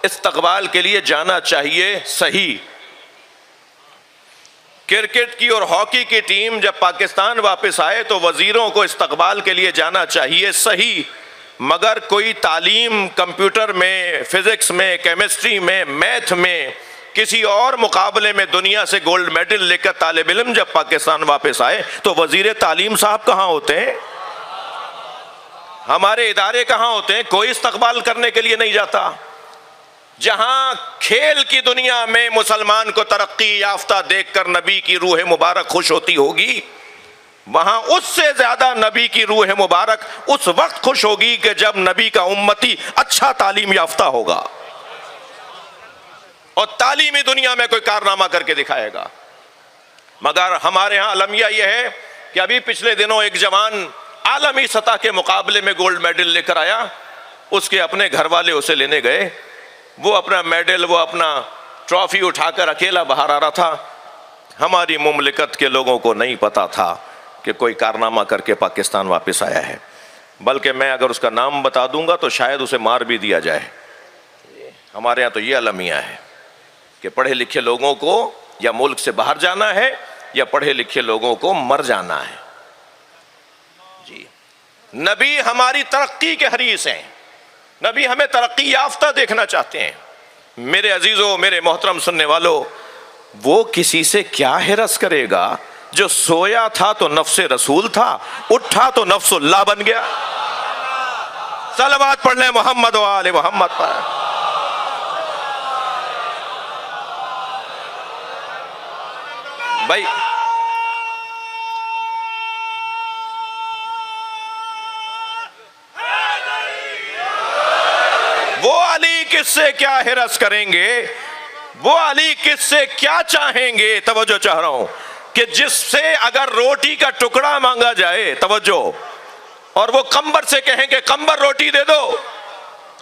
استقبال کے لیے جانا چاہیے صحیح۔ کرکٹ کی اور ہاکی کی ٹیم جب پاکستان واپس آئے تو وزیروں کو استقبال کے لیے جانا چاہیے صحیح، مگر کوئی تعلیم کمپیوٹر میں، فزکس میں، کیمسٹری میں، میتھ میں، کسی اور مقابلے میں دنیا سے گولڈ میڈل لے کر طالب علم جب پاکستان واپس آئے تو وزیر تعلیم صاحب کہاں ہوتے ہیں؟ ہمارے ادارے کہاں ہوتے ہیں؟ کوئی استقبال کرنے کے لیے نہیں جاتا۔ جہاں کھیل کی دنیا میں مسلمان کو ترقی یافتہ دیکھ کر نبی کی روح مبارک خوش ہوتی ہوگی، وہاں اس سے زیادہ نبی کی روح مبارک اس وقت خوش ہوگی کہ جب نبی کا امتی اچھا تعلیم یافتہ ہوگا اور تعلیمی دنیا میں کوئی کارنامہ کر کے دکھائے گا۔ مگر ہمارے ہاں المیہ یہ ہے کہ ابھی پچھلے دنوں ایک جوان عالمی سطح کے مقابلے میں گولڈ میڈل لے کر آیا، اس کے اپنے گھر والے اسے لینے گئے، وہ اپنا میڈل، وہ اپنا ٹرافی اٹھا کر اکیلا باہر آ رہا تھا۔ ہماری مملکت کے لوگوں کو نہیں پتا تھا کہ کوئی کارنامہ کر کے پاکستان واپس آیا ہے، بلکہ میں اگر اس کا نام بتا دوں گا تو شاید اسے مار بھی دیا جائے۔ ہمارے ہاں تو یہ المیہ ہے کہ پڑھے لکھے لوگوں کو یا ملک سے باہر جانا ہے یا پڑھے لکھے لوگوں کو مر جانا ہے۔ جی، نبی ہماری ترقی کے حریص ہیں، نبی ہمیں ترقی یافتہ دیکھنا چاہتے ہیں۔ میرے عزیزوں، میرے محترم سننے والوں، وہ کسی سے کیا حرص کرے گا جو سویا تھا تو نفس رسول تھا، اٹھا تو نفس اللہ بن گیا۔ صلوات پڑھ لیں محمد و آل محمد پر۔ بھائی وہ علی کس سے کیا حرص کریں گے، وہ علی کس سے کیا چاہیں گے، توجہ چاہ رہا ہوں، کہ جس سے اگر روٹی کا ٹکڑا مانگا جائے، توجہ، اور وہ قمبر سے کہیں کہ قمبر روٹی دے دو،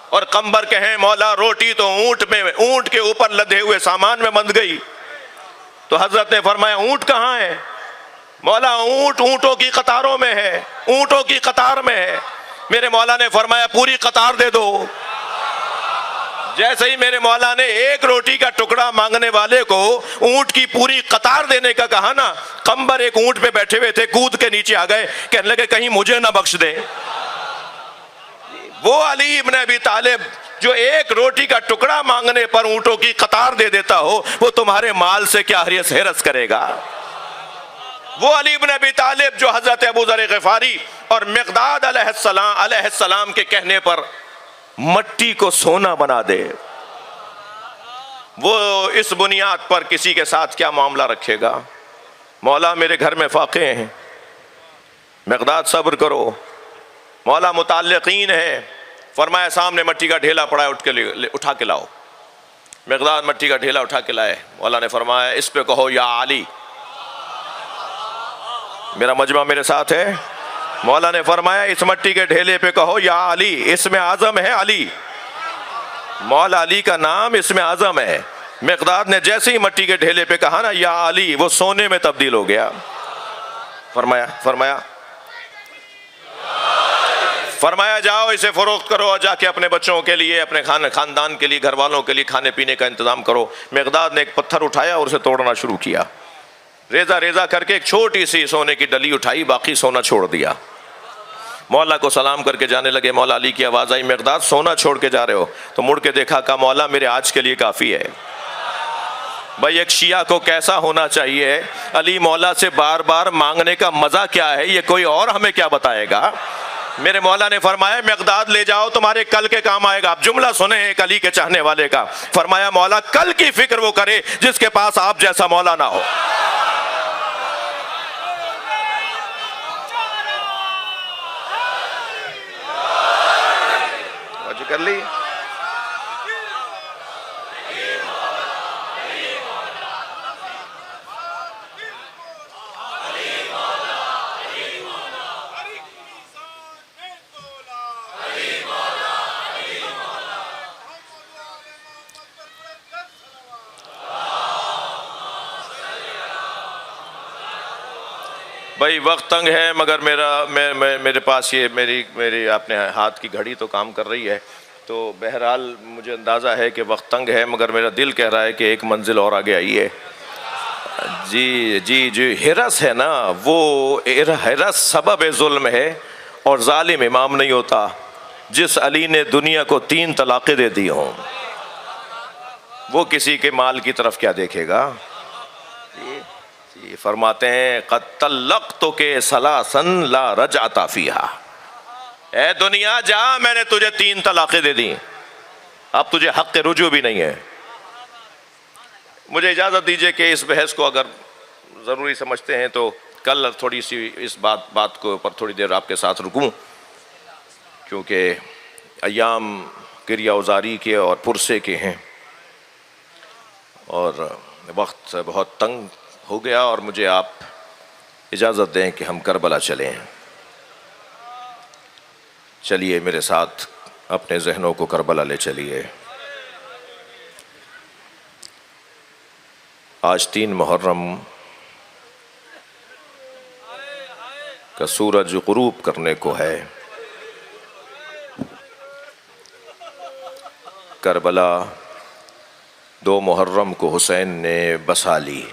اور قمبر کہیں مولا روٹی تو اونٹ کے اوپر لدے ہوئے سامان میں بندھ گئی، تو حضرت نے فرمایا اونٹ کہاں ہے؟ مولا اونٹوں کی قطاروں میں ہے، اونٹوں کی قطار میں ہے۔ میرے مولا نے فرمایا پوری قطار دے دو۔ جیسے ہی میرے مولا نے ایک روٹی کا ٹکڑا مانگنے والے کو اونٹ کی پوری قطار دینے کا کہا نا، قمبر ایک اونٹ پہ بیٹھے ہوئے تھے، کود کے نیچے آ گئے، کہنے لگے کہیں مجھے نہ بخش دے۔ وہ علی ابن ابی طالب جو ایک روٹی کا ٹکڑا مانگنے پر اونٹوں کی قطار دے دیتا ہو، وہ تمہارے مال سے کیا حرص کرے گا؟ وہ علی ابن ابی طالب جو حضرت ابو ذر غفاری اور مقداد علیہ السلام کے کہنے پر مٹی کو سونا بنا دے، وہ اس بنیاد پر کسی کے ساتھ کیا معاملہ رکھے گا؟ مولا میرے گھر میں فاقے ہیں، مقداد صبر کرو، مولا متعلقین ہے، فرمایا سامنے مٹی کا ڈھیلا پڑا ہے، اٹھا کے لاؤ۔ مقداد مٹی کا ڈھیلا اٹھا کے لائے، مولا نے فرمایا اس پہ کہو یا علی۔ میرا مجمع میرے ساتھ ہے؟ مولا نے فرمایا اس مٹی کے ڈھیلے پہ کہو یا علی، اس میں اعظم ہے علی، مولا علی کا نام اس میں اعظم ہے۔ مقداد نے جیسے ہی مٹی کے ڈھیلے پہ کہا نا یا علی، وہ سونے میں تبدیل ہو گیا۔ فرمایا جاؤ اسے فروخت کرو اور جا کے اپنے بچوں کے لیے، اپنے خاندان کے لیے، گھر والوں کے لیے کھانے پینے کا انتظام کرو۔ مقداد نے ایک پتھر اٹھایا اور اسے توڑنا شروع کیا، ریزہ ریزہ کر کے ایک چھوٹی سی سونے کی ڈلی اٹھائی، باقی سونا چھوڑ دیا۔ مولا کو سلام کر کے جانے لگے، مولا علی کی آواز آئی مقداد سونا چھوڑ کے جا رہے ہو؟ تو مڑ کے دیکھا، کہا مولا میرے آج کے لیے کافی ہے۔ بھائی ایک شیعہ کو کیسا ہونا چاہیے؟ علی مولا سے بار بار مانگنے کا مزہ کیا ہے یہ کوئی اور ہمیں کیا بتائے گا؟ میرے مولا نے فرمایا مقداد لے جاؤ، تمہارے کل کے کام آئے گا۔ آپ جملہ سنیں ایک علی کے چاہنے والے کا، فرمایا مولا کل کی فکر وہ کرے جس کے پاس آپ جیسا مولا نہ ہو۔ کر لی بھائی وقت تنگ ہے، مگر میرے پاس یہ میری اپنے ہاتھ کی گھڑی تو کام کر رہی ہے، تو بہرحال مجھے اندازہ ہے کہ وقت تنگ ہے، مگر میرا دل کہہ رہا ہے کہ ایک منزل اور آگے آئی ہے۔ جی ہرس ہے نا، وہ ہرس سبب ظلم ہے، اور ظالم امام نہیں ہوتا۔ جس علی نے دنیا کو 3 طلاقیں دے دی ہوں، وہ کسی کے مال کی طرف کیا دیکھے گا؟ فرماتے ہیں قد طلقتک ثلاثا لا رجعت فیہا، اے دنیا جا، میں نے تجھے 3 طلاقیں دے دی، اب تجھے حق رجوع بھی نہیں ہے۔ مجھے اجازت دیجئے کہ اس بحث کو اگر ضروری سمجھتے ہیں تو کل تھوڑی سی اس بات کو پر تھوڑی دیر آپ کے ساتھ رکوں، کیونکہ ایام کریا ازاری کے اور پرسے کے ہیں، اور وقت بہت تنگ ہو گیا، اور مجھے آپ اجازت دیں کہ ہم کربلا چلیں۔ چلیے میرے ساتھ اپنے ذہنوں کو کربلا لے چلیے۔ آج 3 محرم کا سورج غروب کرنے کو ہے۔ کربلا 2 محرم کو حسین نے بسا لی،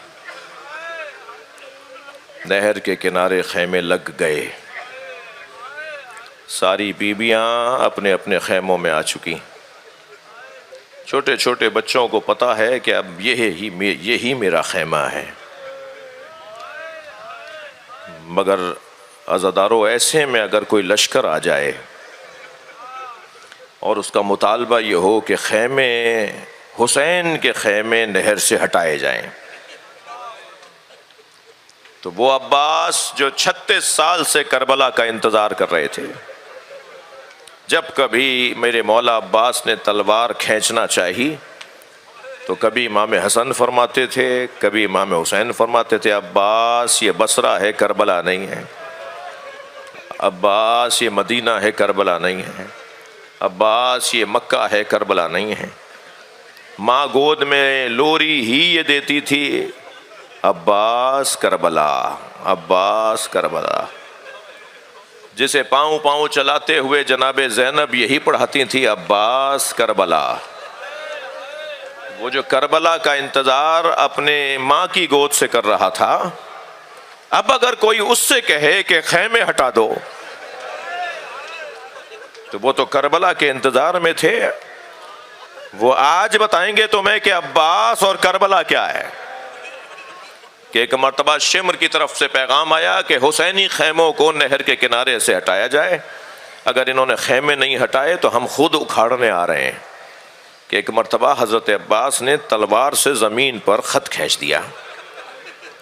نہر کے کنارے خیمے لگ گئے، ساری بیویاں اپنے اپنے خیموں میں آ چکی، چھوٹے چھوٹے بچوں کو پتہ ہے کہ اب یہی میرا خیمہ ہے۔ مگر عزادارو ایسے میں اگر کوئی لشکر آ جائے اور اس کا مطالبہ یہ ہو کہ خیمے حسین کے خیمے نہر سے ہٹائے جائیں، تو وہ عباس جو 36 سال سے کربلا کا انتظار کر رہے تھے، جب کبھی میرے مولا عباس نے تلوار کھینچنا چاہی تو کبھی امام حسن فرماتے تھے، کبھی امام حسین فرماتے تھے عباس یہ بصرہ ہے کربلا نہیں ہے، عباس یہ مدینہ ہے کربلا نہیں ہے، عباس یہ مکہ ہے کربلا نہیں ہے۔ ماں گود میں لوری ہی یہ دیتی تھی عباس کربلا، عباس کربلا، جسے پاؤں پاؤں چلاتے ہوئے جناب زینب یہی پڑھاتی تھی عباس کربلا۔ وہ جو کربلا کا انتظار اپنے ماں کی گود سے کر رہا تھا، اب اگر کوئی اس سے کہے کہ خیمے ہٹا دو، تو وہ تو کربلا کے انتظار میں تھے، وہ آج بتائیں گے تمہیں کہ عباس اور کربلا کیا ہے۔ کہ ایک مرتبہ شمر کی طرف سے پیغام آیا کہ حسینی خیموں کو نہر کے کنارے سے ہٹایا جائے، اگر انہوں نے خیمے نہیں ہٹائے تو ہم خود اکھاڑنے آ رہے ہیں۔ کہ ایک مرتبہ حضرت عباس نے تلوار سے زمین پر خط کھینچ دیا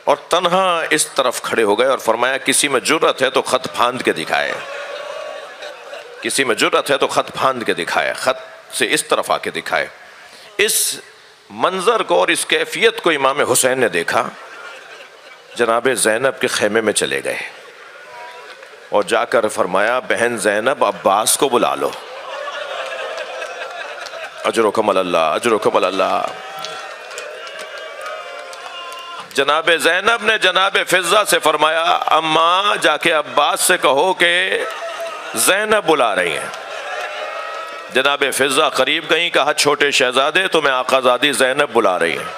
اور تنہا اس طرف کھڑے ہو گئے اور فرمایا کسی میں جرأت ہے تو خط پھاند کے دکھائے، کسی میں جرأت ہے تو خط پھاند کے دکھائے، خط سے اس طرف آ کے دکھائے۔ اس منظر کو اور اس کیفیت کو امام حسین نے دیکھا، جناب زینب کے خیمے میں چلے گئے اور جا کر فرمایا بہن زینب عباس کو بلا لو، اجرکم اللہ، اجرکم اللہ۔ جناب زینب نے جناب فضہ سے فرمایا اماں جا کے عباس سے کہو کہ زینب بلا رہی ہیں۔ جناب فضہ قریب گئیں، کہا چھوٹے شہزادے تمہیں آقا زادی زینب بلا رہی ہیں۔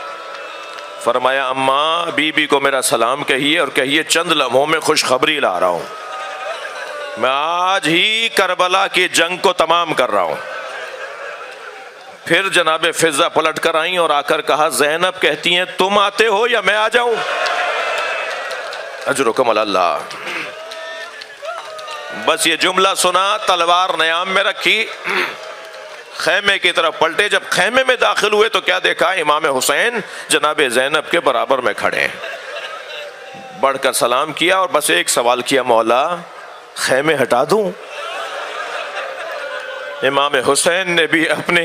فرمایا اماں بی بی کو میرا سلام کہیے اور کہیے چند لمحوں میں خوشخبری لا رہا ہوں، میں آج ہی کربلا کی جنگ کو تمام کر رہا ہوں۔ پھر جناب فضہ پلٹ کر آئیں اور آ کر کہا زینب کہتی ہیں تم آتے ہو یا میں آ جاؤں؟ اجرکم اللہ۔ بس یہ جملہ سنا، تلوار نیام میں رکھی، خیمے کی طرف پلٹے. جب خیمے میں داخل ہوئے تو کیا دیکھا؟ امام حسین جناب زینب کے برابر میں کھڑے ہیں. بڑھ کر سلام کیا اور بس ایک سوال کیا، مولا خیمے ہٹا دوں؟ امام حسین نے بھی اپنے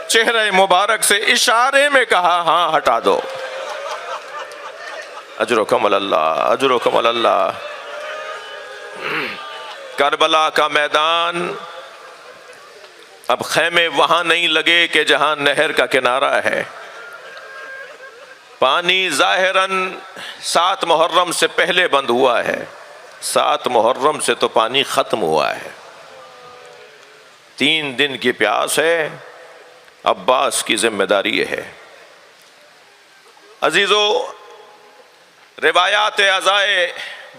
چہرہ مبارک سے اشارے میں کہا ہاں ہٹا دو. اجرکم اللہ، اجرکم اللہ. کربلا کا میدان، اب خیمے وہاں نہیں لگے کہ جہاں نہر کا کنارہ ہے. پانی ظاہراً 7 محرم سے پہلے بند ہوا ہے، 7 محرم سے تو پانی ختم ہوا ہے. 3 دن کی پیاس ہے، عباس کی ذمہ داری ہے. عزیزو، روایات عزائے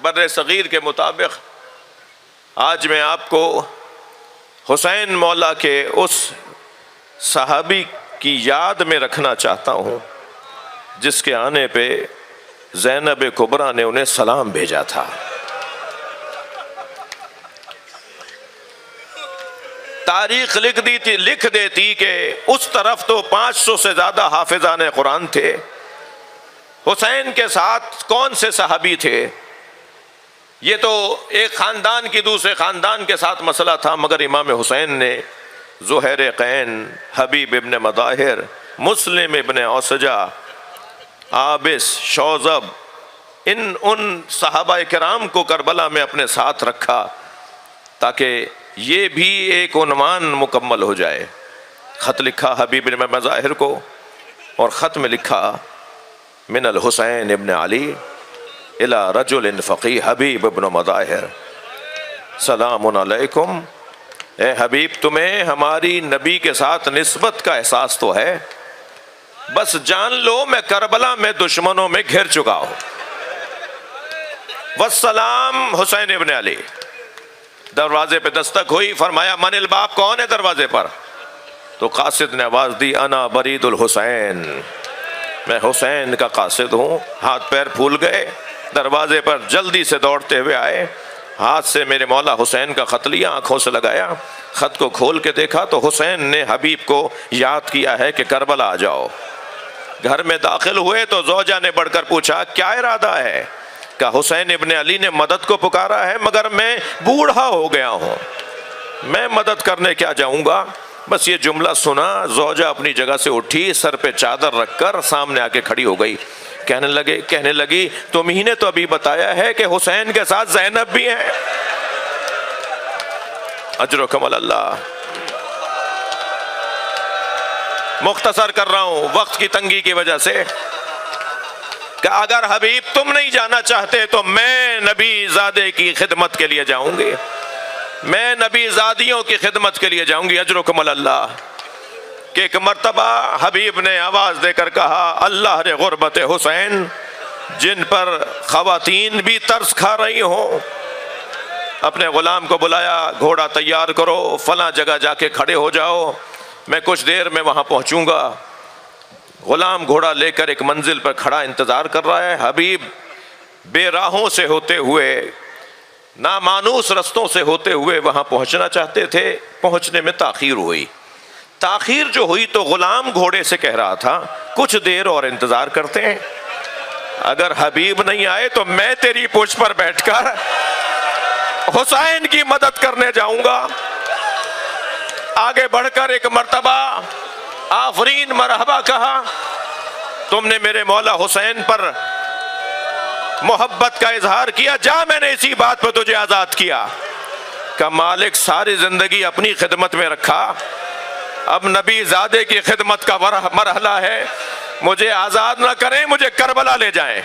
بر صغیر کے مطابق آج میں آپ کو حسین مولا کے اس صحابی کی یاد میں رکھنا چاہتا ہوں جس کے آنے پہ زینب کبریٰ نے انہیں سلام بھیجا تھا. تاریخ لکھ دیتی کہ اس طرف تو 500 سے زیادہ حافظان قرآن تھے. حسین کے ساتھ کون سے صحابی تھے؟ یہ تو ایک خاندان کی دوسرے خاندان کے ساتھ مسئلہ تھا، مگر امام حسین نے زہیر قین، حبیب ابن مظاہر، مسلم ابن اوسجہ، عابس، شوذب، ان صحابہ کرام کو کربلا میں اپنے ساتھ رکھا تاکہ یہ بھی ایک عنوان مکمل ہو جائے. خط لکھا حبیب ابن مظاہر کو اور خط میں لکھا من الحسین ابن علی الی رجل فقیہ حبیب ابن مظاہر سلام علیکم. اے حبیب، تمہیں ہماری نبی کے ساتھ نسبت کا احساس تو ہے، بس جان لو میں کربلا میں دشمنوں میں گھر چکا ہوں. والسلام حسین ابن علی. دروازے پہ دستک ہوئی، فرمایا من الباب، کون ہے دروازے پر؟ تو قاصد نے آواز دی انا برید الحسین، میں حسین کا قاصد ہوں. ہاتھ پیر پھول گئے، دروازے پر جلدی سے دوڑتے ہوئے آئے، ہاتھ سے میرے مولا حسین کا خط لیا، آنکھوں سے لگایا، خط کو کھول کے دیکھا تو حسین نے حبیب کو یاد کیا ہے کہ کربلا آ جاؤ. گھر میں داخل ہوئے تو زوجہ نے بڑھ کر پوچھا کیا ارادہ ہے؟ کہ حسین ابن علی نے مدد کو پکارا ہے، مگر میں بوڑھا ہو گیا ہوں، میں مدد کرنے کیا جاؤں گا. بس یہ جملہ سنا، زوجہ اپنی جگہ سے اٹھی، سر پہ چادر رکھ کر سامنے آ کے کھڑی ہو گئی. کہنے لگی تمہیں نے تو ابھی بتایا ہے کہ حسین کے ساتھ زینب بھی ہیں. اجرکم اللہ. مختصر کر رہا ہوں وقت کی تنگی کی وجہ سے، کہ اگر حبیب تم نہیں جانا چاہتے تو میں نبی زادے کی خدمت کے لیے جاؤں گی، میں نبی زادیوں کی خدمت کے لیے جاؤں گی. اجرکم اللہ. کہ ایک مرتبہ حبیب نے آواز دے کر کہا اللہ رے غربت حسین، جن پر خواتین بھی ترس کھا رہی ہوں. اپنے غلام کو بلایا، گھوڑا تیار کرو، فلاں جگہ جا کے کھڑے ہو جاؤ، میں کچھ دیر میں وہاں پہنچوں گا. غلام گھوڑا لے کر ایک منزل پر کھڑا انتظار کر رہا ہے. حبیب بے راہوں سے ہوتے ہوئے، نامانوس رستوں سے ہوتے ہوئے وہاں پہنچنا چاہتے تھے. پہنچنے میں تاخیر ہوئی. تاخیر جو ہوئی تو غلام گھوڑے سے کہہ رہا تھا کچھ دیر اور انتظار کرتے ہیں، اگر حبیب نہیں آئے تو میں تیری پوچھ پر بیٹھ کر حسین کی مدد کرنے جاؤں گا. آگے بڑھ کر ایک مرتبہ آفرین مرحبا کہا، تم نے میرے مولا حسین پر محبت کا اظہار کیا، جا میں نے اسی بات پہ تجھے آزاد کیا. کہ مالک ساری زندگی اپنی خدمت میں رکھا، اب نبی زادے کی خدمت کا مرحلہ ہے، مجھے آزاد نہ کریں، مجھے کربلا لے جائیں.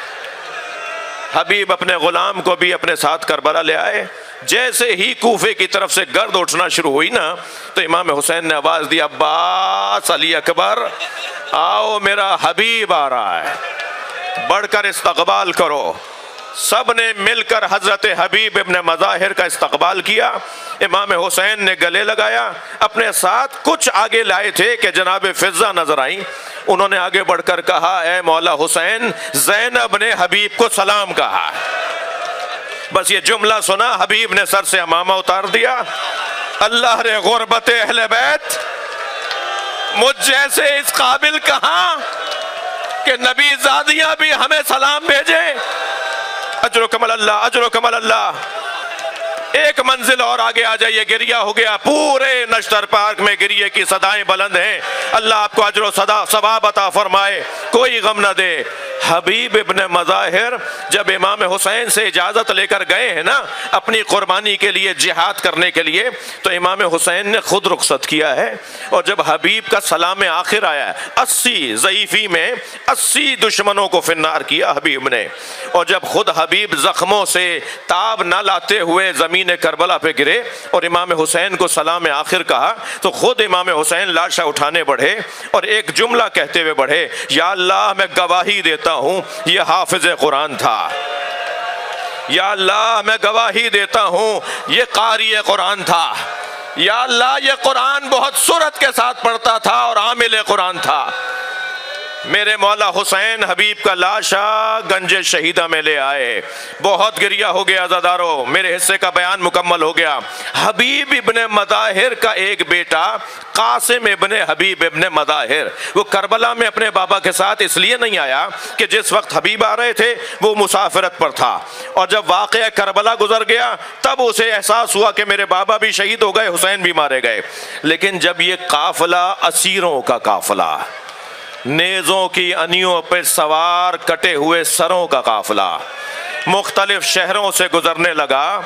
حبیب اپنے غلام کو بھی اپنے ساتھ کربلا لے آئے. جیسے ہی کوفے کی طرف سے گرد اٹھنا شروع ہوئی نا تو امام حسین نے آواز دی عباس علی اکبر آؤ، میرا حبیب آ رہا ہے، بڑھ کر استقبال کرو. سب نے مل کر حضرت حبیب ابن مظاہر کا استقبال کیا. امام حسین نے گلے لگایا. اپنے ساتھ کچھ آگے لائے تھے کہ جناب فضہ نظر آئیں. انہوں نے آگے بڑھ کر کہا اے مولا حسین، زینب نے حبیب کو سلام کہا. بس یہ جملہ سنا حبیب نے سر سے امامہ اتار دیا، اللہ رے غربت اہل بیت، مجھ جیسے اس قابل کہاں کہ نبی زادیاں بھی ہمیں سلام بھیجیں۔ اجرکم اللہ، اجرکم اللہ۔ ایک منزل اور آگے آ جائیے، گریہ ہو گیا، پورے نشتر پارک میں گریہ کی صدائیں بلند ہیں۔ اللہ آپ کو اجر و ثواب عطا فرمائے، کوئی غم نہ دے۔ حبیب ابن مظاہر جب امام حسین سے اجازت لے کر گئے ہیں نا اپنی قربانی کے لیے، جہاد کرنے کے لیے، تو امام حسین نے خود رخصت کیا ہے۔ اور جب حبیب کا سلام آخر آیا، 80 ضعیفی میں 80 دشمنوں کو فنار کیا حبیب نے، اور جب خود حبیب زخموں سے تاب نہ لاتے ہوئے زمین کربلا پہ گرے اور امام حسین کو سلام آخر کہا، تو خود امام حسین لاشا اٹھانے بڑھے اور ایک جملہ کہتے ہوئے بڑھے، یا اللہ میں گواہی دیتا ہوں یہ حافظ قرآن تھا، یا اللہ میں گواہی دیتا ہوں یہ قاری قرآن تھا، یا اللہ یہ قرآن بہت سرعت کے ساتھ پڑھتا تھا اور عامل قرآن تھا۔ میرے مولا حسین حبیب کا لاشا گنج شہیدہ میں لے آئے، بہت گریہ ہو گیا عزادارو، میرے حصے کا بیان مکمل ہو گیا۔ حبیب ابن مظاہر کا ایک بیٹا قاسم ابن حبیب ابن مظاہر، وہ کربلا میں اپنے بابا کے ساتھ اس لیے نہیں آیا کہ جس وقت حبیب آ رہے تھے وہ مسافرت پر تھا، اور جب واقعہ کربلا گزر گیا تب اسے احساس ہوا کہ میرے بابا بھی شہید ہو گئے، حسین بھی مارے گئے۔ لیکن جب یہ قافلہ اسیروں کا قافلہ، نیزوں کی انیوں پہ سوار کٹے ہوئے سروں کا قافلہ مختلف شہروں سے گزرنے لگا،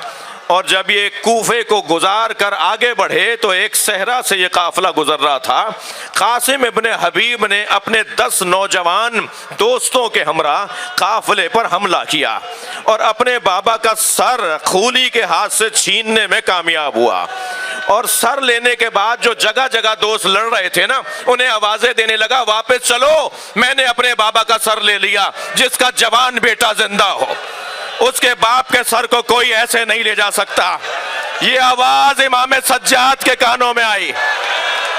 اور جب یہ کوفے کو گزار کر آگے بڑھے تو ایک صحرا سے یہ قافلہ گزر رہا تھا، قاسم ابن حبیب نے اپنے 10 نوجوان دوستوں کے ہمراہ قافلے پر حملہ کیا اور اپنے بابا کا سر خولی کے ہاتھ سے چھیننے میں کامیاب ہوا۔ اور سر لینے کے بعد جو جگہ جگہ دوست لڑ رہے تھے نا انہیں آوازیں دینے لگا، واپس چلو، میں نے اپنے بابا کا سر لے لیا، جس کا جوان بیٹا زندہ ہو اس کے باپ کے سر کو کوئی ایسے نہیں لے جا سکتا۔ یہ آواز امام سجاد کے کانوں میں آئی،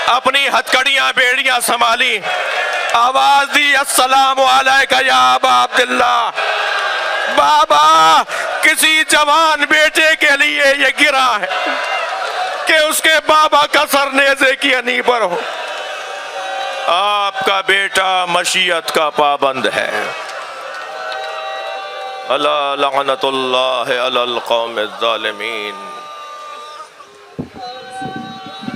اپنی ہتھکڑیاں بیڑیاں سنبھالی، آواز دی، السلام علیکہ یا ابا عبداللہ۔ بابا کسی جوان بیٹے کے لیے یہ گرا ہے کہ اس کے بابا کا سر نیزے کی انھی پر ہو۔ آپ کا بیٹا مشیت کا پابند ہے۔ اللہ لعنت اللہ علی القوم الظالمین۔